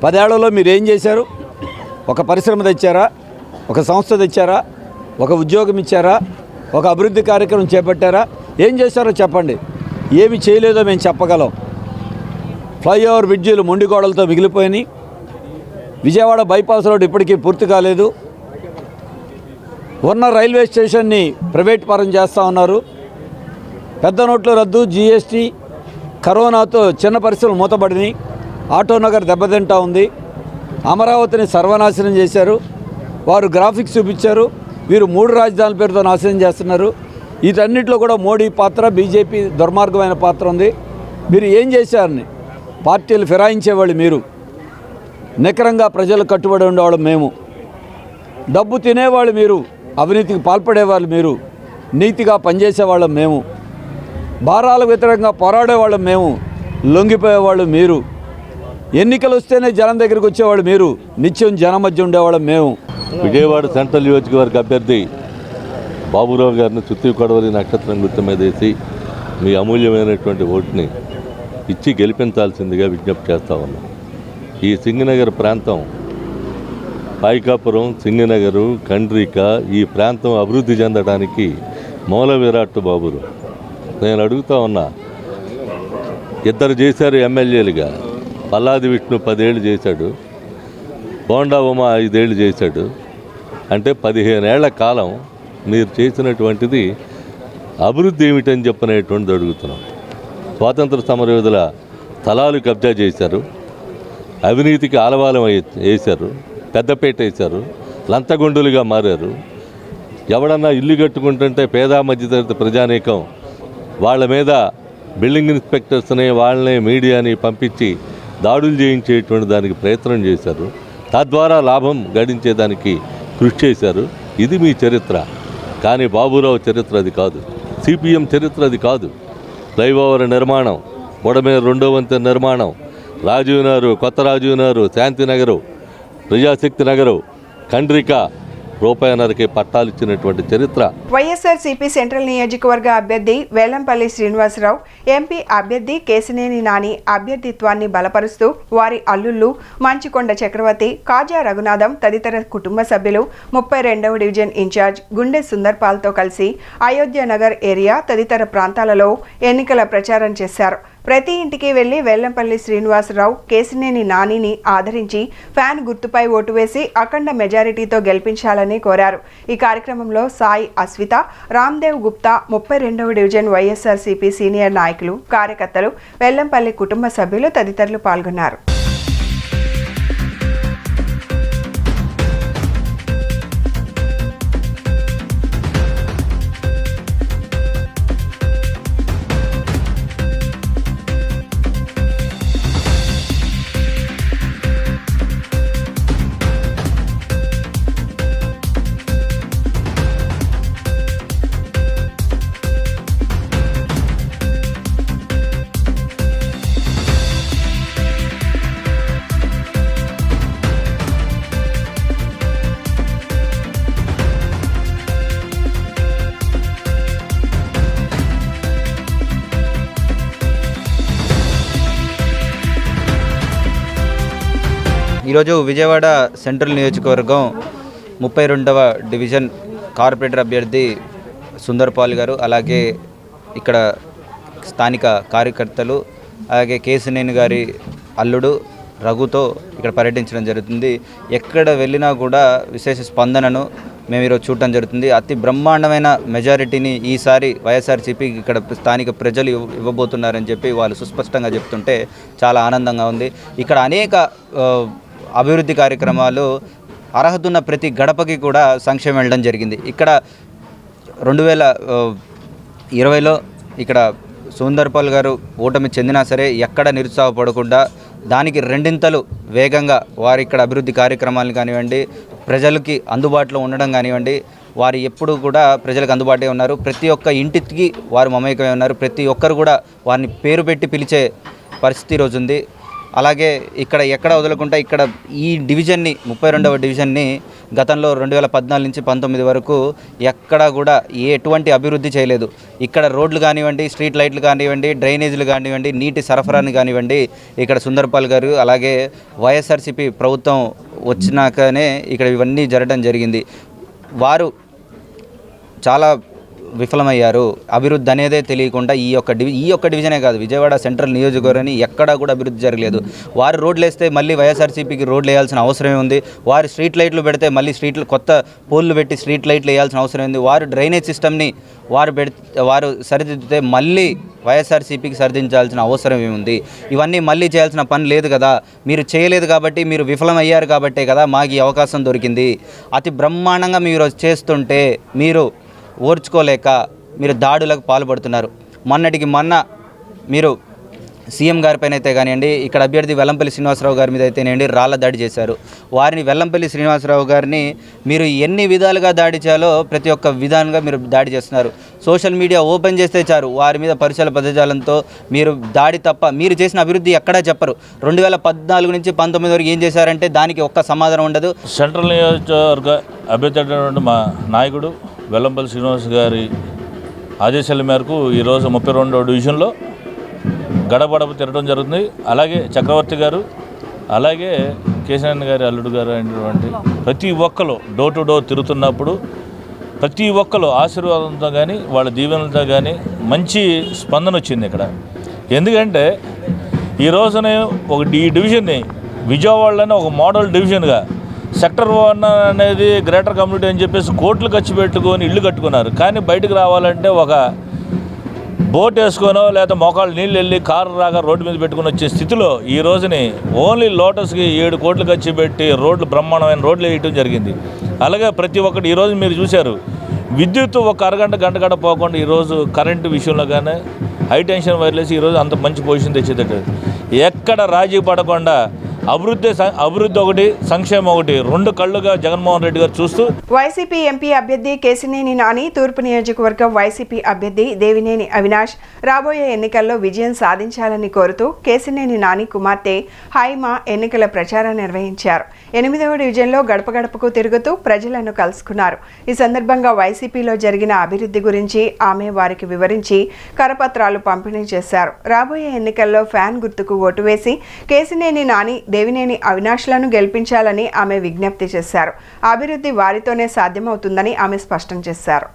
10 ఏళ్లలో మీరు ఏం చేశారు? ఒక పరిశ్రమ తెచ్చారా? ఒక సంస్థ తెచ్చారా? ఒక ఉద్యోగం ఇచ్చారా? ఒక అభివృద్ధి కార్యక్రమం చేపట్టారా? ఏం చేశారో చెప్పండి. ఏమి చేయలేదో మేము చెప్పగలం. ఫ్లైఓవర్ బ్రిడ్జీలు మొండిగోడలతో మిగిలిపోయినాయి. విజయవాడ బైపాస్ రోడ్ ఇప్పటికీ పూర్తి కాలేదు. ఉన్న రైల్వే స్టేషన్ని ప్రైవేట్ పరం చేస్తూ ఉన్నారు. పెద్ద నోట్ల రద్దు, జీఎస్టీ, కరోనాతో చిన్న పరిశ్రమలు మూతబడినాయి. ఆటోనగర్ దెబ్బతింటా ఉంది. అమరావతిని సర్వనాశనం చేశారు. వారు గ్రాఫిక్స్ చూపించారు, వీరు 3 రాజధానుల పేరుతో నాశనం చేస్తున్నారు. వీటన్నిటిలో కూడా మోడీ పాత్ర, బీజేపీ దుర్మార్గమైన పాత్ర ఉంది. మీరు ఏం చేశారని పార్టీలు ఫిరాయించేవాళ్ళు మీరు, నికరంగా ప్రజలు కట్టుబడి ఉండేవాళ్ళు మేము, డబ్బు తినేవాళ్ళు మీరు, అవినీతికి పాల్పడేవాళ్ళు మీరు, నీతిగా పనిచేసేవాళ్ళం మేము, భారాలకు వ్యతిరేకంగా పోరాడేవాళ్ళం మేము, లొంగిపోయేవాళ్ళు మీరు, ఎన్నికలు వస్తేనే జనం దగ్గరికి వచ్చేవాళ్ళు మీరు, నిత్యం జనం మధ్య ఉండేవాళ్ళం మేము. విజయవాడ సెంట్రల్ నియోజకవర్గ అభ్యర్థి బాబురావు గారిని సుత్తి కొడవలి నక్షత్రం గుర్తు మీద వేసి మీ అమూల్యమైనటువంటి ఓటుని ఇచ్చి గెలిపించాల్సిందిగా విజ్ఞప్తి చేస్తా ఉన్నాం. ఈ సింగనగర్ ప్రాంతం, పాయికాపురం, సింగనగరు, కండ్రిక, ఈ ప్రాంతం అభివృద్ధి చెందడానికి మూల విరాట్ బాబురావు. నేను అడుగుతా ఉన్నా, 2 చేశారు ఎమ్మెల్యేలుగా. పల్లాది విష్ణు 10 ఏళ్ళు చేశాడు, బోండా ఉమ 5 ఏళ్ళు చేశాడు. అంటే 15 ఏళ్ల కాలం మీరు చేసినటువంటిది అభివృద్ధి ఏమిటని చెప్పనేటువంటిది అడుగుతున్నాం. స్వాతంత్ర సమరయోధుల స్థలాలు కబ్జా చేశారు, అవినీతికి ఆలవాలం వేశారు, పెద్దపేట వేశారు, లంచగొండులుగా మారారు. ఎవడన్నా ఇల్లు కట్టుకుంటుంటే పేద మధ్యతరగతి ప్రజానీకం వాళ్ళ మీద బిల్డింగ్ ఇన్స్పెక్టర్స్ని, వాళ్ళని, మీడియాని పంపించి దాడులు చేయించేటువంటి దానికి ప్రయత్నం చేశారు. తద్వారా లాభం గడించేదానికి కృషి చేశారు. ఇది మీ చరిత్ర. కానీ బాబురావు చరిత్ర అది కాదు, సిపిఎం చరిత్ర అది కాదు. ఫ్లైఓవర్ నిర్మాణం, బుడమేరు 2వ వంతెన నిర్మాణం, రాజీవ్ నగరు, కొత్త రాజీవ్ నగరు, శాంతినగరు, ప్రజాశక్తి నగరు, కండ్రిక, రూపాయన్నరకి పట్టాలు ఇచ్చినటువంటి చరిత్ర. వైఎస్ఆర్సీపీ సెంట్రల్ నియోజకవర్గ అభ్యర్థి వేలంపల్లి శ్రీనివాసరావు, ఎంపీ అభ్యర్థి కేశినేని నాని అభ్యర్థిత్వాన్ని బలపరుస్తూ వారి అల్లుళ్ళు మంచికొండ చక్రవర్తి, కాజా రఘునాథం తదితర కుటుంబ సభ్యులు 32వ డివిజన్ ఇన్ఛార్జ్ గుండె సుందర్పాల్తో కలిసి అయోధ్య నగర్ ఏరియా తదితర ప్రాంతాలలో ఎన్నికల ప్రచారం చేశారు. ప్రతి ఇంటికి వెళ్లి వేలంపల్లి శ్రీనివాసరావు, కేశినేని నానిని ఆదరించి ఫ్యాన్ గుర్తుపై ఓటు వేసి అఖండ మెజారిటీతో గెలిపించాలని కోరారు. ఈ కార్యక్రమంలో సాయి అస్విత, రామ్దేవ్ గుప్తా, 32వ డివిజన్ వైఎస్ఆర్సీపీ సీనియర్ నాయకులు, కార్యకర్తలు, వేలంపల్లి కుటుంబ సభ్యులు తదితరులు పాల్గొన్నారు. ఈరోజు విజయవాడ సెంట్రల్ నియోజకవర్గం 32వ డివిజన్ కార్పొరేటర్ అభ్యర్థి సుందర్పాల్ గారు, అలాగే ఇక్కడ స్థానిక కార్యకర్తలు, అలాగే కేశినేని గారి అల్లుడు రఘుతో ఇక్కడ పర్యటించడం జరుగుతుంది. ఎక్కడ వెళ్ళినా కూడా విశేష స్పందనను మేము ఈరోజు చూడటం జరుగుతుంది. అతి బ్రహ్మాండమైన మెజారిటీని ఈసారి వైఎస్ఆర్సీపీ ఇక్కడ స్థానిక ప్రజలు ఇవ్వబోతున్నారని చెప్పి వాళ్ళు సుస్పష్టంగా చెప్తుంటే చాలా ఆనందంగా ఉంది. ఇక్కడ అనేక అభివృద్ధి కార్యక్రమాలు అర్హత ఉన్న ప్రతి గడపకి కూడా సంక్షేమం వెళ్ళడం జరిగింది. ఇక్కడ 2020లో ఇక్కడ సుందర్పాల్ గారు ఓటమి చెందినా సరే ఎక్కడ నిరుత్సాహపడకుండా దానికి రెండింతలు వేగంగా వారి ఇక్కడ అభివృద్ధి కార్యక్రమాలను కానివ్వండి, ప్రజలకి అందుబాటులో ఉండడం కానివ్వండి, వారు ఎప్పుడు కూడా ప్రజలకు అందుబాటులో ఉన్నారు. ప్రతి ఒక్క ఇంటికి వారు మమేకమై ఉన్నారు. ప్రతి ఒక్కరు కూడా వారిని పేరు పెట్టి పిలిచే పరిస్థితి రోజు ఉంది. అలాగే ఇక్కడ ఎక్కడ వదలకుండా ఇక్కడ ఈ డివిజన్ని 32వ డివిజన్ని గతంలో 2014 నుంచి 19 వరకు ఎక్కడ కూడా ఎటువంటి అభివృద్ధి చేయలేదు. ఇక్కడ రోడ్లు కానివ్వండి, స్ట్రీట్ లైట్లు కానివ్వండి, డ్రైనేజీలు కానివ్వండి, నీటి సరఫరాని కానివ్వండి, ఇక్కడ సుందర్పాల్ గారు అలాగే వైఎస్ఆర్సీపీ ప్రభుత్వం వచ్చినాకనే ఇక్కడ ఇవన్నీ జరగడం జరిగింది. వారు చాలా విఫలమయ్యారు. అభివృద్ధి అనేదే తెలియకుండా ఈ యొక్క డివిజనే కాదు, విజయవాడ సెంట్రల్ నియోజకవర్గాన్ని ఎక్కడా కూడా అభివృద్ధి జరగలేదు. వారు రోడ్లు వేస్తే మళ్ళీ వైఎస్ఆర్సీపీకి రోడ్లు వేయాల్సిన అవసరమే ఉంది. వారు స్ట్రీట్ లైట్లు పెడితే మళ్ళీ కొత్త పోల్లు పెట్టి స్ట్రీట్ లైట్లు వేయాల్సిన అవసరం ఉంది. వారు డ్రైనేజ్ సిస్టమ్ని వారు సరిదిద్దితే మళ్ళీ వైఎస్ఆర్సీపీకి సరిదించాల్సిన అవసరం ఏముంది? ఇవన్నీ మళ్ళీ చేయాల్సిన పని లేదు కదా. మీరు చేయలేదు కాబట్టి, మీరు విఫలమయ్యారు కాబట్టే కదా మాకు ఈ అవకాశం దొరికింది. అతి బ్రహ్మాండంగా మీరు చేస్తుంటే మీరు ఓర్చుకోలేక మీరు దాడులకు పాల్పడుతున్నారు. మొన్నటికి మొన్న మీరు సీఎం గారిపైన అయితే కానివ్వండి, ఇక్కడ అభ్యర్థి వెల్లంపల్లి శ్రీనివాసరావు గారి మీద అయితేనేయండి రాళ్ల దాడి చేశారు. వారిని వెల్లంపల్లి శ్రీనివాసరావు గారిని మీరు ఎన్ని విధాలుగా దాడి చేయాలో ప్రతి ఒక్క విధానంగా మీరు దాడి చేస్తున్నారు. సోషల్ మీడియా ఓపెన్ చేస్తే చారు వారి మీద పరిచయాల పదజాలంతో మీరు దాడి తప్ప మీరు చేసిన అభివృద్ధి ఎక్కడా చెప్పరు. 2014 నుంచి 19 వరకు ఏం చేశారంటే దానికి ఒక్క సమాధానం ఉండదు. సెంట్రల్ నియోజకవర్గ అభ్యర్థి అయినటువంటి మా నాయకుడు వెల్లంపల్లి శ్రీనివాస్ గారి ఆదేశాల మేరకు ఈరోజు 32వ డివిజన్లో గడప తిరగడం జరుగుతుంది. అలాగే చక్రవర్తి గారు, అలాగే కేశినేని గారి అల్లుడు గారు అయినటువంటి ప్రతి ఒక్కరు డోర్ టు డోర్ తిరుగుతున్నప్పుడు ప్రతి ఒక్కరు ఆశీర్వాదంతో కానీ వాళ్ళ దీవెనలతో కానీ మంచి స్పందన వచ్చింది ఇక్కడ. ఎందుకంటే ఈ రోజునే ఈ డివిజన్ని విజయవాడలోనే ఒక మోడల్ డివిజన్గా సెక్టర్ 1 అనేది గ్రేటర్ కమ్యూనిటీ అని చెప్పేసి కోట్లు ఖర్చు పెట్టుకొని ఇల్లు కట్టుకున్నారు. కానీ బయటకు రావాలంటే ఒక బోట్ వేసుకొనో లేదా మోకాళ్ళు నీళ్ళు వెళ్ళి కారు రాగా రోడ్డు మీద పెట్టుకుని వచ్చే స్థితిలో ఈ రోజుని ఓన్లీ లోటస్కి 7 కోట్లు ఖర్చు పెట్టి రోడ్లు బ్రహ్మాండమైన రోడ్లు వేయటం జరిగింది. అలాగే ప్రతి ఒక్కటి ఈరోజు మీరు చూశారు, విద్యుత్ ఒక గంట గంట పోకుండా ఈరోజు కరెంటు విషయంలో కానీ హై టెన్షన్ వైర్లెస్ ఈరోజు అంత మంచి పొజిషన్ తెచ్చేటట్టు ఎక్కడ రాజీ పడకుండా అభివృద్ధి ఒకటి, సంక్షేమం ఒకటి, రెండు కళ్ళుగా జగన్మోహన్ రెడ్డి గారు చూస్తూ వైసీపీ ఎంపీ అభ్యర్థి కేశినేని నాని, తూర్పు నియోజకవర్గం వైసీపీ అభ్యర్థి దేవినేని అవినాష్ రాబోయే ఎన్నికల్లో విజయం సాధించాలని కోరుతూ కేశినేని నాని కుమార్తె హైమా ఎన్నికల ప్రచారం నిర్వహించారు. 8వ డివిజన్లో గడప గడపకు తిరుగుతూ ప్రజలను కలుసుకున్నారు. ఈ సందర్భంగా వైసీపీలో జరిగిన అభివృద్ధి గురించి ఆమె వారికి వివరించి కరపత్రాలు పంపిణీ చేశారు. రాబోయే ఎన్నికల్లో ఫ్యాన్ గుర్తుకు ఓటు వేసి కేశినేని నాని, దేవినేని అవినాష్లను గెలిపించాలని ఆమె విజ్ఞప్తి చేశారు. అభివృద్ధి వారితోనే సాధ్యమవుతుందని ఆమె స్పష్టం చేశారు.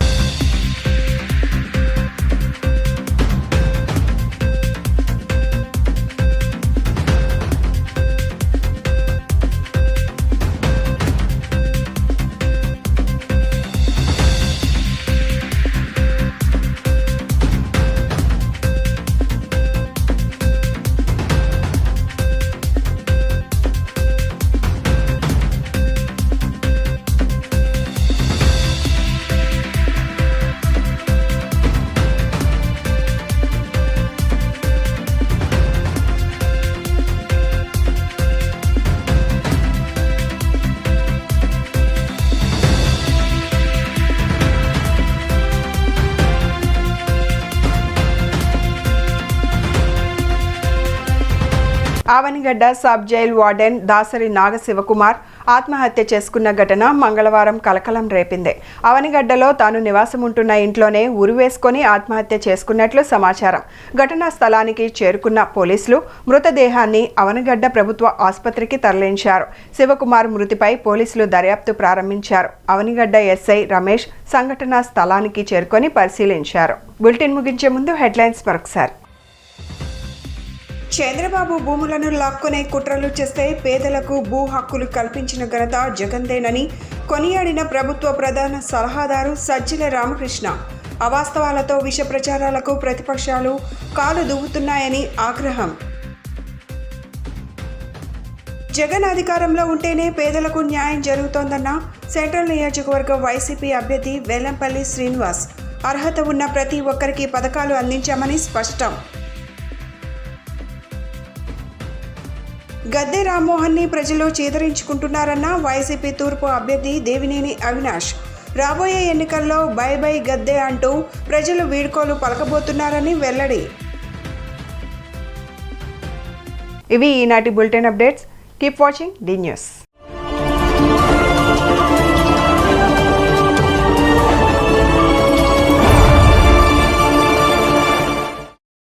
Avanigadda sub jail warden Dasari Nagasivakumar ఆత్మహత్య చేసుకున్న ఘటన మంగళవారం కలకలం రేపింది. అవనిగడ్డలో తాను నివాసం ఉంటున్న ఇంట్లోనే ఉరివేసుకొని ఆత్మహత్య చేసుకున్నట్లు సమాచారం. ఘటనా స్థలానికి చేరుకున్న పోలీసులు మృతదేహాన్ని అవనిగడ్డ ప్రభుత్వ ఆసుపత్రికి తరలించారు. శివకుమార్ మృతిపై పోలీసులు దర్యాప్తు ప్రారంభించారు. అవనిగడ్డ ఎస్ఐ రమేష్ సంఘటనా స్థలానికి చేరుకొని పరిశీలించారు. బులెటిన్ ముగించే ముందు హెడ్లైన్స్ మరొకసారి. చంద్రబాబు భూములను లాక్కునే కుట్రలు చేస్తే పేదలకు భూ హక్కులు కల్పించిన ఘనత జగన్దేనని కొనియాడిన ప్రభుత్వ ప్రధాన సలహాదారు సజ్జల రామకృష్ణ. అవాస్తవాలతో విష ప్రచారాలకు ప్రతిపక్షాలు కాలు దువ్వుతున్నాయని ఆగ్రహం. జగన్ అధికారంలో ఉంటేనే పేదలకు న్యాయం జరుగుతోందన్న సెంట్రల్ నియోజకవర్గ వైసీపీ అభ్యర్థి వెల్లంపల్లి శ్రీనివాస్. అర్హత ఉన్న ప్రతి ఒక్కరికి పథకాలు అందించామని స్పష్టం. గద్దె రామ్మోహన్ని ప్రజలు చీదరించుకుంటున్నారన్న వైసీపీ తూర్పు అభ్యర్థి దేవినేని అవినాష్. రాబోయే ఎన్నికల్లో బై బై గద్దె అంటూ ప్రజలు వీడ్కోలు పలకబోతున్నారని వెల్లడి. ఇవి ఈనాటి bulletin updates. Keep watching the news.